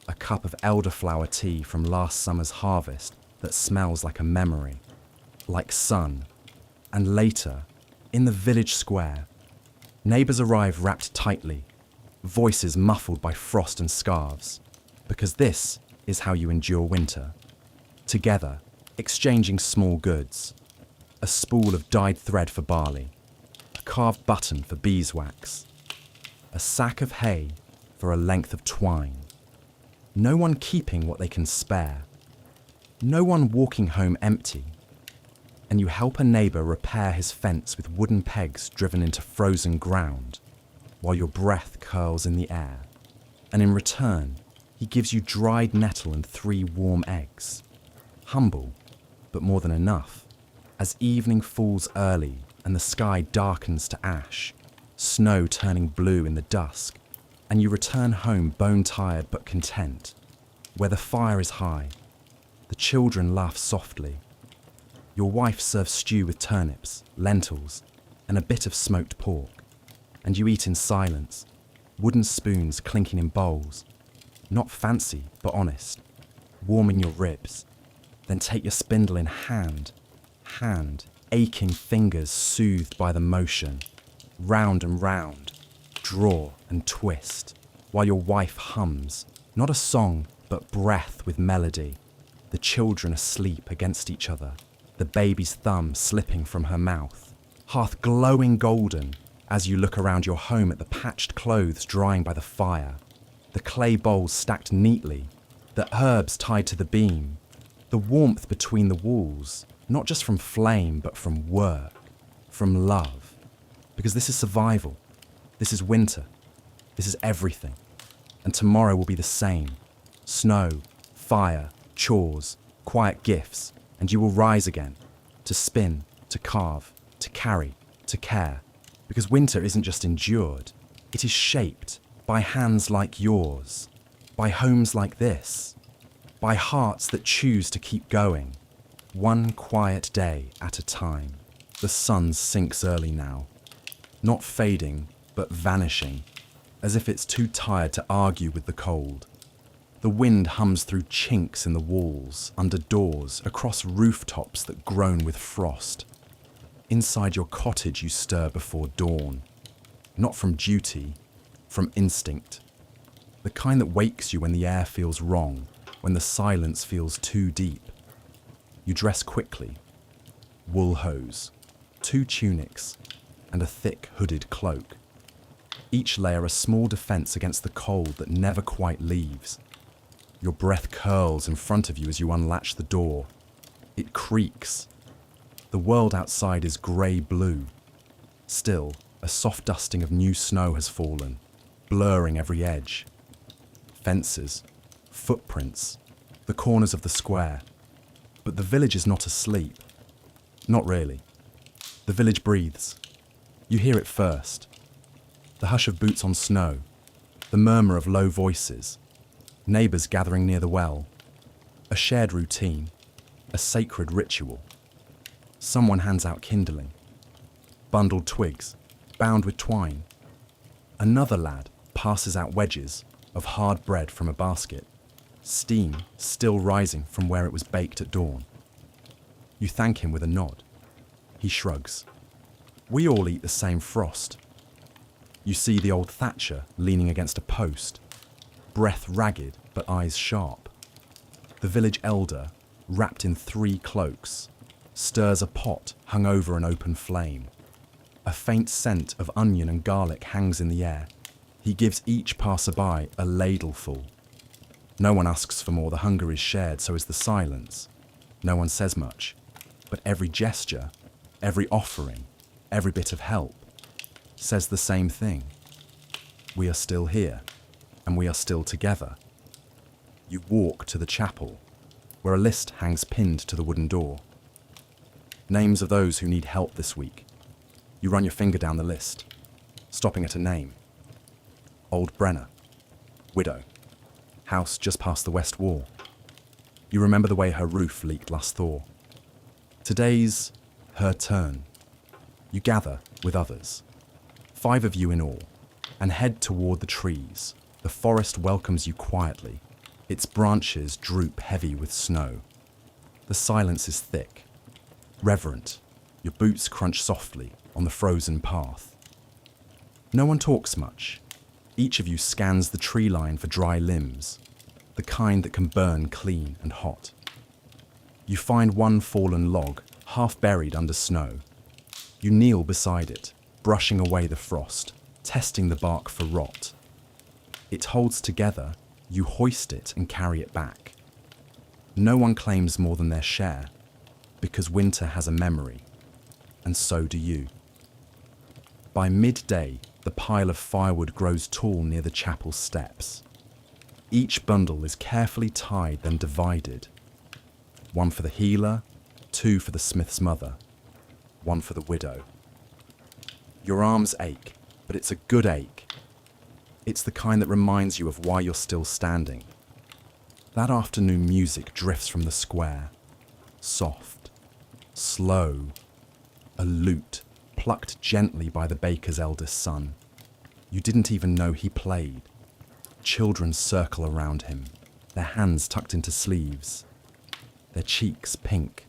a cup of elderflower tea from last summer's harvest that smells like a memory, like sun. And later, in the village square, neighbours arrive wrapped tightly, voices muffled by frost and scarves, because this is how you endure winter. Together, exchanging small goods, a spool of dyed thread for barley, a carved button for beeswax, a sack of hay for a length of twine. No one keeping what they can spare, no one walking home empty, and you help a neighbour repair his fence with wooden pegs driven into frozen ground, while your breath curls in the air, and in return, he gives you dried nettle and 3 warm eggs. Humble, but more than enough, as evening falls early and the sky darkens to ash, snow turning blue in the dusk, and you return home bone-tired but content, where the fire is high, the children laugh softly. Your wife serves stew with turnips, lentils, and a bit of smoked pork, and you eat in silence, wooden spoons clinking in bowls, not fancy but honest, warming your ribs, then take your spindle in hand, aching fingers soothed by the motion, round and round, draw and twist, while your wife hums, not a song, but breath with melody, the children asleep against each other, the baby's thumb slipping from her mouth, hearth glowing golden as you look around your home at the patched clothes drying by the fire, the clay bowls stacked neatly, the herbs tied to the beam, the warmth between the walls, not just from flame, but from work, from love. Because this is survival, this is winter, this is everything. And tomorrow will be the same. Snow, fire, chores, quiet gifts, and you will rise again, to spin, to carve, to carry, to care. Because winter isn't just endured, it is shaped by hands like yours, by homes like this, by hearts that choose to keep going, one quiet day at a time. The sun sinks early now, not fading, but vanishing, as if it's too tired to argue with the cold. The wind hums through chinks in the walls, under doors, across rooftops that groan with frost. Inside your cottage you stir before dawn, not from duty, from instinct. The kind that wakes you when the air feels wrong, when the silence feels too deep. You dress quickly. Wool hose, 2 tunics, and a thick hooded cloak. Each layer a small defense against the cold that never quite leaves. Your breath curls in front of you as you unlatch the door. It creaks. The world outside is grey-blue. Still, a soft dusting of new snow has fallen, blurring every edge. Fences, footprints, the corners of the square. But the village is not asleep. Not really. The village breathes. You hear it first. The hush of boots on snow, the murmur of low voices, neighbours gathering near the well, a shared routine, a sacred ritual. Someone hands out kindling, bundled twigs, bound with twine. Another lad passes out wedges of hard bread from a basket, steam still rising from where it was baked at dawn. You thank him with a nod. He shrugs. We all eat the same frost. You see the old thatcher leaning against a post, breath ragged but eyes sharp. The village elder, wrapped in 3 cloaks, stirs a pot hung over an open flame. A faint scent of onion and garlic hangs in the air. He gives each passerby a ladleful. No one asks for more, the hunger is shared, so is the silence. No one says much, but every gesture, every offering, every bit of help says the same thing. We are still here, and we are still together. You walk to the chapel, where a list hangs pinned to the wooden door. Names of those who need help this week. You run your finger down the list, stopping at a name. Old Brenner, widow, house just past the west wall. You remember the way her roof leaked last thaw. Today's her turn. You gather with others, 5 of you in all, and head toward the trees. The forest welcomes you quietly. Its branches droop heavy with snow. The silence is thick, reverent. Your boots crunch softly on the frozen path. No one talks much. Each of you scans the tree line for dry limbs, the kind that can burn clean and hot. You find one fallen log, half buried under snow. You kneel beside it, brushing away the frost, testing the bark for rot. It holds together. You hoist it and carry it back. No one claims more than their share, because winter has a memory, and so do you. By midday, the pile of firewood grows tall near the chapel steps. Each bundle is carefully tied, then divided. 1 for the healer, 2 for the smith's mother, 1 for the widow. Your arms ache, but it's a good ache. It's the kind that reminds you of why you're still standing. That afternoon music drifts from the square. Soft, slow, a lute plucked gently by the baker's eldest son. You didn't even know he played. Children circle around him, their hands tucked into sleeves, their cheeks pink.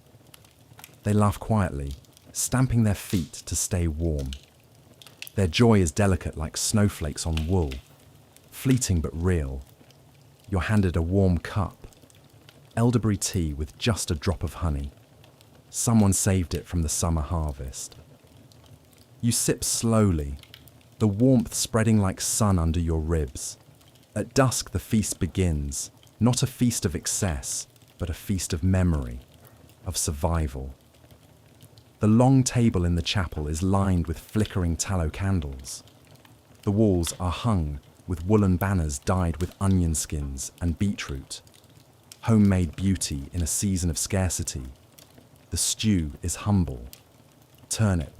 They laugh quietly, stamping their feet to stay warm. Their joy is delicate like snowflakes on wool, fleeting but real. You're handed a warm cup, elderberry tea with just a drop of honey. Someone saved it from the summer harvest. You sip slowly, the warmth spreading like sun under your ribs. At dusk the feast begins, not a feast of excess, but a feast of memory, of survival. The long table in the chapel is lined with flickering tallow candles. The walls are hung with woolen banners dyed with onion skins and beetroot. Homemade beauty in a season of scarcity. The stew is humble. Turnip,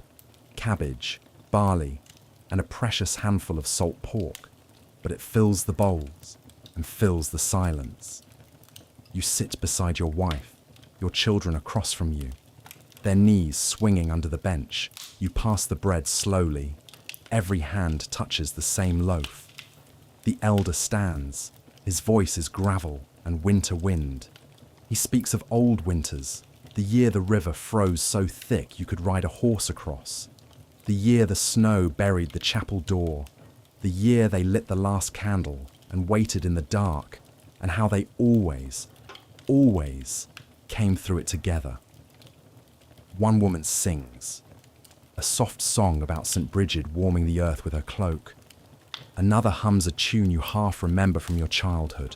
cabbage, barley, and a precious handful of salt pork, but it fills the bowls and fills the silence. You sit beside your wife, your children across from you, their knees swinging under the bench. You pass the bread slowly. Every hand touches the same loaf. The elder stands. His voice is gravel and winter wind. He speaks of old winters, the year the river froze so thick you could ride a horse across, the year the snow buried the chapel door, the year they lit the last candle and waited in the dark, and how they always came through it together. One woman sings, a soft song about St. Bridget warming the earth with her cloak. Another hums a tune you half remember from your childhood,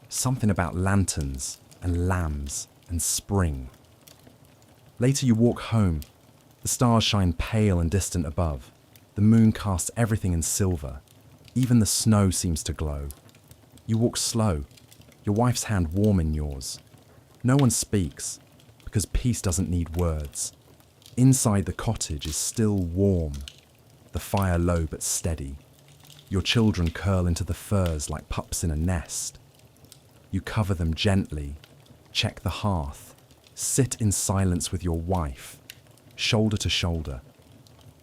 something about lanterns and lambs and spring. Later you walk home. The stars shine pale and distant above. The moon casts everything in silver. Even the snow seems to glow. You walk slow, your wife's hand warm in yours. No one speaks, because peace doesn't need words. Inside the cottage is still warm, the fire low but steady. Your children curl into the furs like pups in a nest. You cover them gently, check the hearth, sit in silence with your wife, shoulder to shoulder.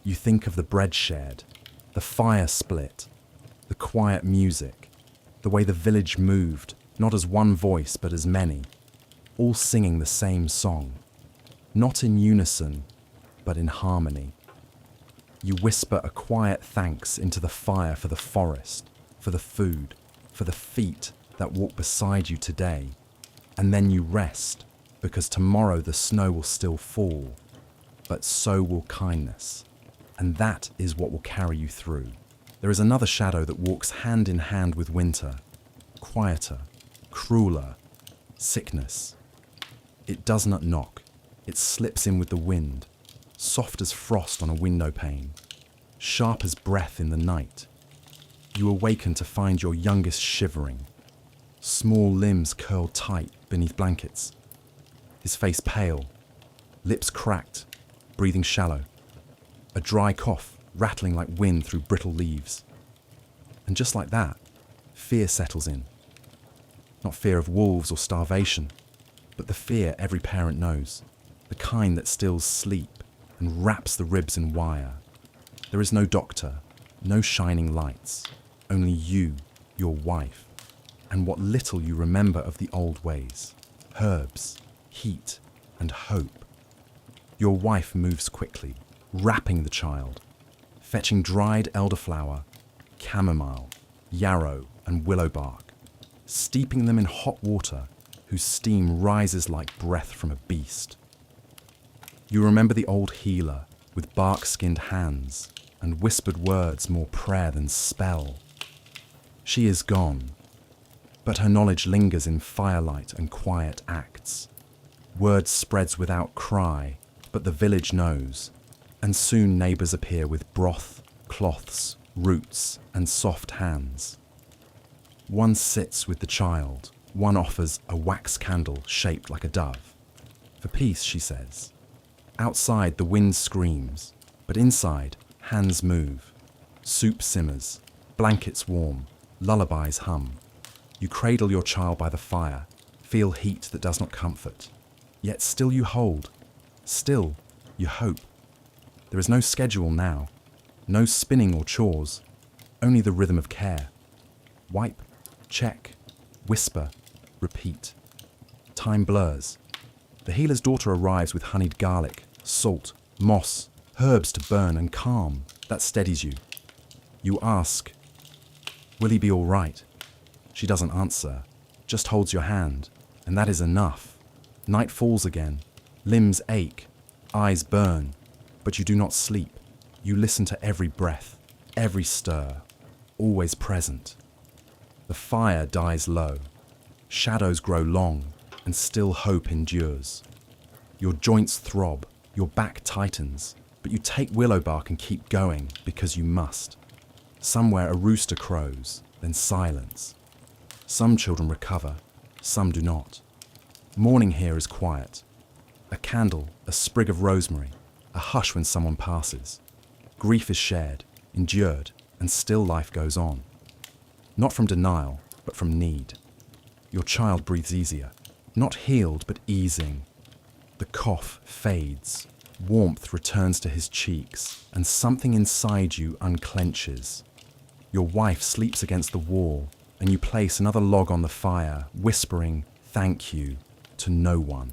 You think of the bread shared, the fire split, the quiet music, the way the village moved, not as one voice but as many, all singing the same song, not in unison, but in harmony. You whisper a quiet thanks into the fire for the forest, for the food, for the feet that walk beside you today, and then you rest, because tomorrow the snow will still fall, but so will kindness, and that is what will carry you through. There is another shadow that walks hand in hand with winter, quieter, crueler, sickness. It does not knock, it slips in with the wind, soft as frost on a window pane, sharp as breath in the night. You awaken to find your youngest shivering, small limbs curled tight beneath blankets, his face pale, lips cracked, breathing shallow, a dry cough rattling like wind through brittle leaves. And just like that, fear settles in. Not fear of wolves or starvation, but the fear every parent knows, the kind that stills sleep and wraps the ribs in wire. There is no doctor, no shining lights, only you, your wife, and what little you remember of the old ways, herbs, heat, and hope. Your wife moves quickly, wrapping the child, fetching dried elderflower, chamomile, yarrow, and willow bark, steeping them in hot water whose steam rises like breath from a beast. You remember the old healer with bark-skinned hands and whispered words more prayer than spell. She is gone, but her knowledge lingers in firelight and quiet acts. Word spreads without cry, but the village knows, and soon neighbours appear with broth, cloths, roots, and soft hands. One sits with the child, one offers a wax candle shaped like a dove. For peace, she says. Outside the wind screams, but inside hands move. Soup simmers, blankets warm, lullabies hum. You cradle your child by the fire, feel heat that does not comfort. Yet still you hold, still you hope. There is no schedule now, no spinning or chores, only the rhythm of care. Wipe, check, whisper, repeat. Time blurs. The healer's daughter arrives with honeyed garlic, salt, moss, herbs to burn and calm. That steadies you. You ask, will he be all right? She doesn't answer, just holds your hand, and that is enough. Night falls again, limbs ache, eyes burn, but you do not sleep. You listen to every breath, every stir, always present. The fire dies low, shadows grow long, and still hope endures. Your joints throb, your back tightens, but you take willow bark and keep going because you must. Somewhere a rooster crows, then silence. Some children recover, some do not. Morning here is quiet. A candle, a sprig of rosemary, a hush when someone passes. Grief is shared, endured, and still life goes on. Not from denial, but from need. Your child breathes easier, not healed, but easing. The cough fades, warmth returns to his cheeks, and something inside you unclenches. Your wife sleeps against the wall, and you place another log on the fire, whispering, "Thank you," to no one.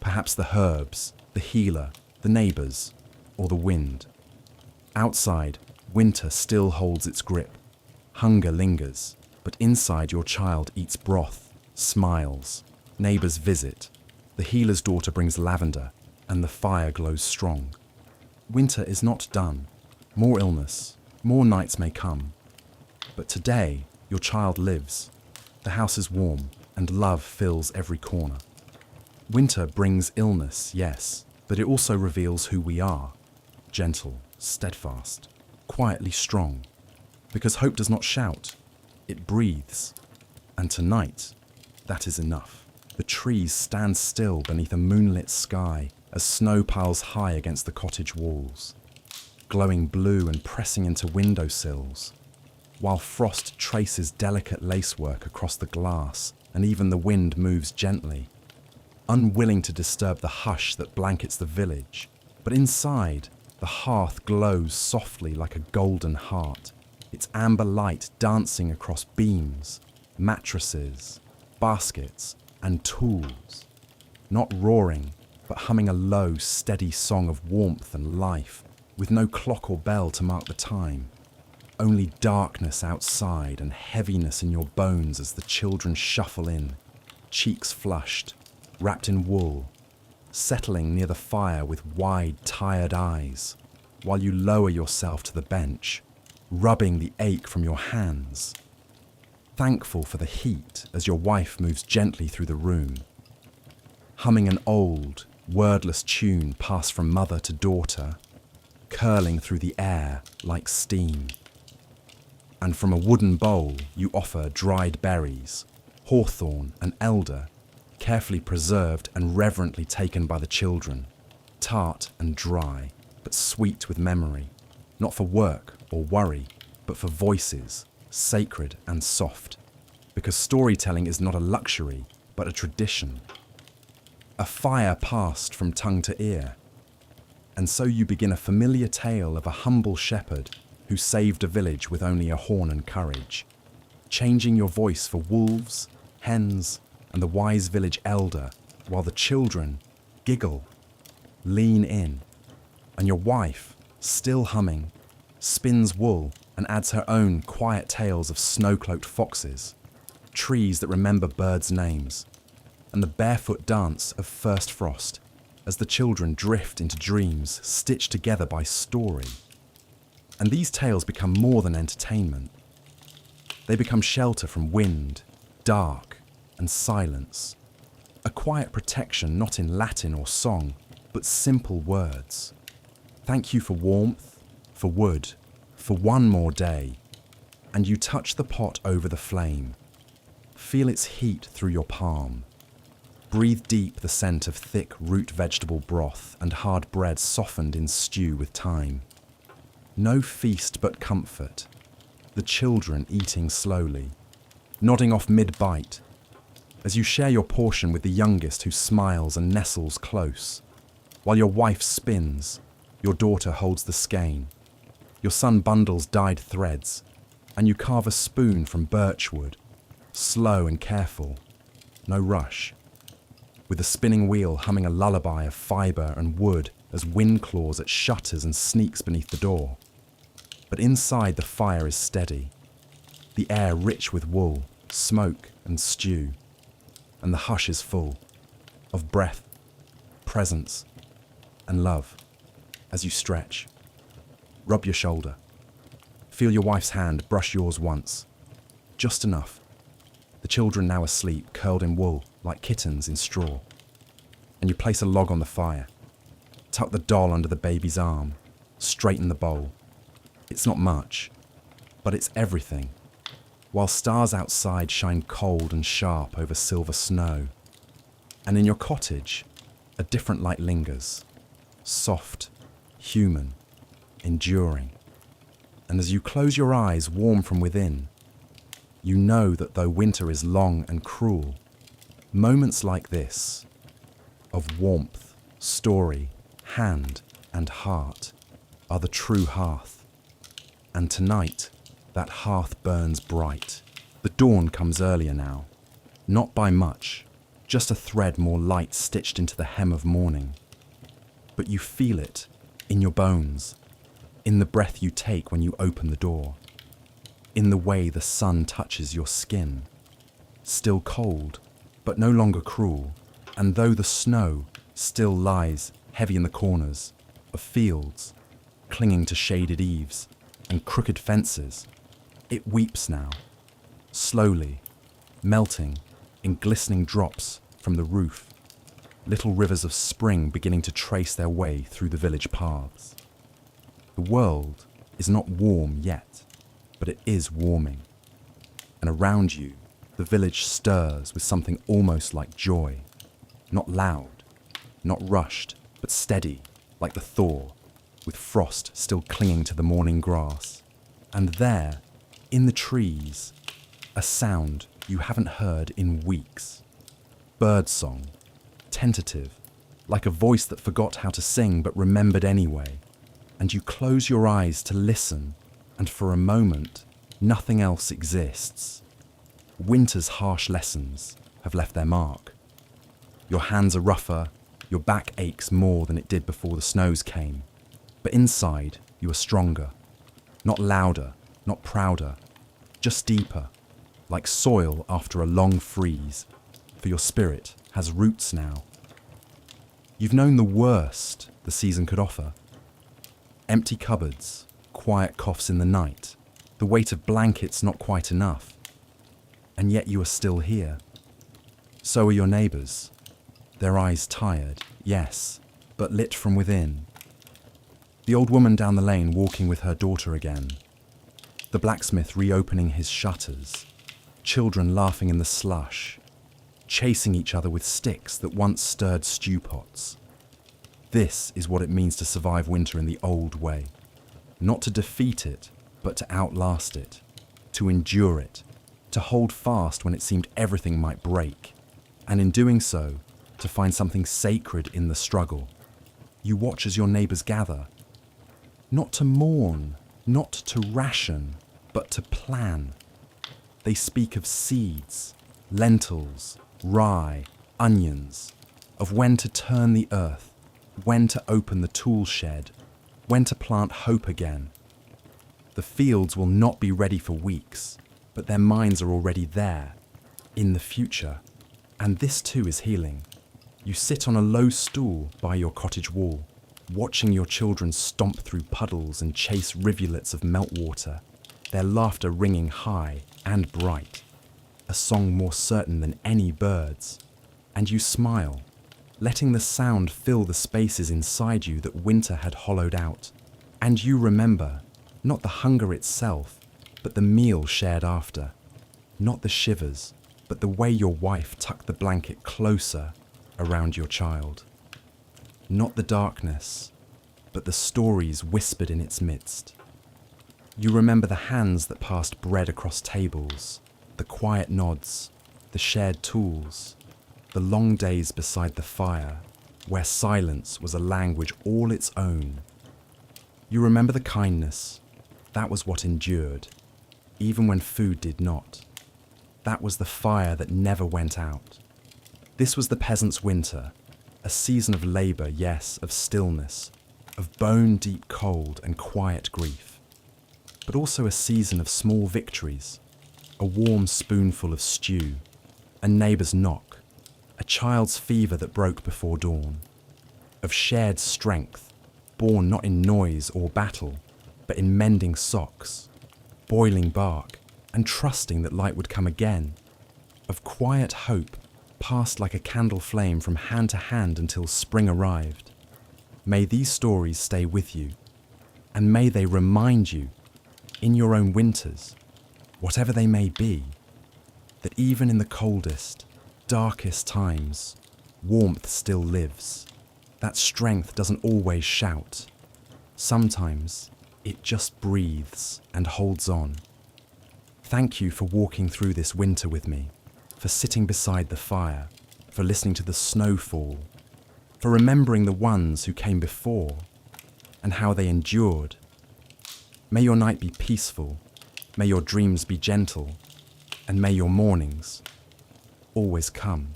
Perhaps the herbs, the healer, the neighbours, or the wind. Outside, winter still holds its grip. Hunger lingers, but inside your child eats broth, smiles. Neighbours visit. The healer's daughter brings lavender, and the fire glows strong. Winter is not done. More illness, more nights may come. But today, your child lives. The house is warm, and love fills every corner. Winter brings illness, yes, but it also reveals who we are. Gentle, steadfast, quietly strong. Because hope does not shout, it breathes. And tonight, that is enough. The trees stand still beneath a moonlit sky, as snow piles high against the cottage walls, glowing blue and pressing into windowsills, while frost traces delicate lacework across the glass and even the wind moves gently, unwilling to disturb the hush that blankets the village. But inside, the hearth glows softly like a golden heart, its amber light dancing across beams, mattresses, baskets, and tools, not roaring, but humming a low, steady song of warmth and life, with no clock or bell to mark the time. Only darkness outside and heaviness in your bones as the children shuffle in, cheeks flushed, wrapped in wool, settling near the fire with wide, tired eyes, while you lower yourself to the bench, rubbing the ache from your hands, thankful for the heat as your wife moves gently through the room, humming an old, wordless tune passed from mother to daughter, curling through the air like steam. And from a wooden bowl you offer dried berries, hawthorn and elder, carefully preserved and reverently taken by the children, tart and dry, but sweet with memory, not for work or worry, but for voices, sacred and soft, because storytelling is not a luxury, but a tradition. A fire passed from tongue to ear, and so you begin a familiar tale of a humble shepherd who saved a village with only a horn and courage, changing your voice for wolves, hens, and the wise village elder, while the children giggle, lean in, and your wife, still humming, spins wool and adds her own quiet tales of snow-cloaked foxes, trees that remember birds' names, and the barefoot dance of first frost as the children drift into dreams stitched together by story. And these tales become more than entertainment. They become shelter from wind, dark, and silence. A quiet protection not in Latin or song, but simple words. Thank you for warmth, for wood, for one more day. And you touch the pot over the flame. Feel its heat through your palm. Breathe deep the scent of thick root vegetable broth and hard bread softened in stew with time. No feast but comfort. The children eating slowly, nodding off mid-bite, as you share your portion with the youngest who smiles and nestles close, while your wife spins, your daughter holds the skein, your son bundles dyed threads, and you carve a spoon from birch wood, slow and careful, no rush, with the spinning wheel humming a lullaby of fibre and wood as wind claws at shutters and sneaks beneath the door. But inside the fire is steady, the air rich with wool, smoke and stew, and the hush is full of breath, presence, and love as you stretch. Rub your shoulder. Feel your wife's hand brush yours once, just enough. The children now asleep, curled in wool like kittens in straw. And you place a log on the fire, tuck the doll under the baby's arm, straighten the bowl. It's not much, but it's everything. While stars outside shine cold and sharp over silver snow. And in your cottage, a different light lingers, soft, human, enduring. And as you close your eyes warm from within, you know that though winter is long and cruel, moments like this, of warmth, story, hand, and heart, are the true hearth. And tonight, that hearth burns bright. The dawn comes earlier now, not by much, just a thread more light stitched into the hem of morning. But you feel it in your bones, in the breath you take when you open the door, in the way the sun touches your skin, still cold, but no longer cruel, and though the snow still lies heavy in the corners of fields, clinging to shaded eaves and crooked fences, it weeps now, slowly, melting in glistening drops from the roof, little rivers of spring beginning to trace their way through the village paths. The world is not warm yet, but it is warming. And around you, the village stirs with something almost like joy, not loud, not rushed, but steady, like the thaw, with frost still clinging to the morning grass. And there, in the trees, a sound you haven't heard in weeks. Birdsong, tentative, like a voice that forgot how to sing but remembered anyway. And you close your eyes to listen, and for a moment, nothing else exists. Winter's harsh lessons have left their mark. Your hands are rougher, your back aches more than it did before the snows came. But inside, you are stronger. Not louder, not prouder, just deeper, like soil after a long freeze, for your spirit has roots now. You've known the worst the season could offer. Empty cupboards, quiet coughs in the night, the weight of blankets not quite enough. And yet you are still here. So are your neighbours. Their eyes tired, yes, but lit from within. The old woman down the lane walking with her daughter again. The blacksmith reopening his shutters. Children laughing in the slush. Chasing each other with sticks that once stirred stew pots. This is what it means to survive winter in the old way. Not to defeat it, but to outlast it. To endure it. To hold fast when it seemed everything might break. And in doing so, to find something sacred in the struggle. You watch as your neighbours gather. Not to mourn, not to ration, but to plan. They speak of seeds, lentils, rye, onions, of when to turn the earth, when to open the tool shed, when to plant hope again. The fields will not be ready for weeks, but their minds are already there, in the future. And this too is healing. You sit on a low stool by your cottage wall, watching your children stomp through puddles and chase rivulets of meltwater, their laughter ringing high and bright, a song more certain than any bird's. And you smile, letting the sound fill the spaces inside you that winter had hollowed out. And you remember, not the hunger itself, but the meal shared after. Not the shivers, but the way your wife tucked the blanket closer around your child. Not the darkness, but the stories whispered in its midst. You remember the hands that passed bread across tables, the quiet nods, the shared tools, the long days beside the fire, where silence was a language all its own. You remember the kindness. That was what endured, even when food did not. That was the fire that never went out. This was the peasant's winter, a season of labour, yes, of stillness, of bone-deep cold and quiet grief, but also a season of small victories, a warm spoonful of stew, a neighbour's knock, a child's fever that broke before dawn, of shared strength, born not in noise or battle, but in mending socks, boiling bark, and trusting that light would come again, of quiet hope passed like a candle flame from hand to hand until spring arrived. May these stories stay with you, and may they remind you, in your own winters, whatever they may be, that even in the coldest, darkest times, warmth still lives. That strength doesn't always shout. Sometimes it just breathes and holds on. Thank you for walking through this winter with me, for sitting beside the fire, for listening to the snow fall, for remembering the ones who came before and how they endured. May your night be peaceful, may your dreams be gentle, and may your mornings always come.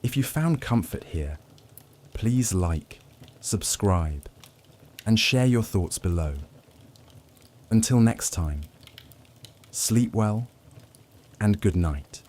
If you found comfort here, please like, subscribe, and share your thoughts below. Until next time, sleep well and good night.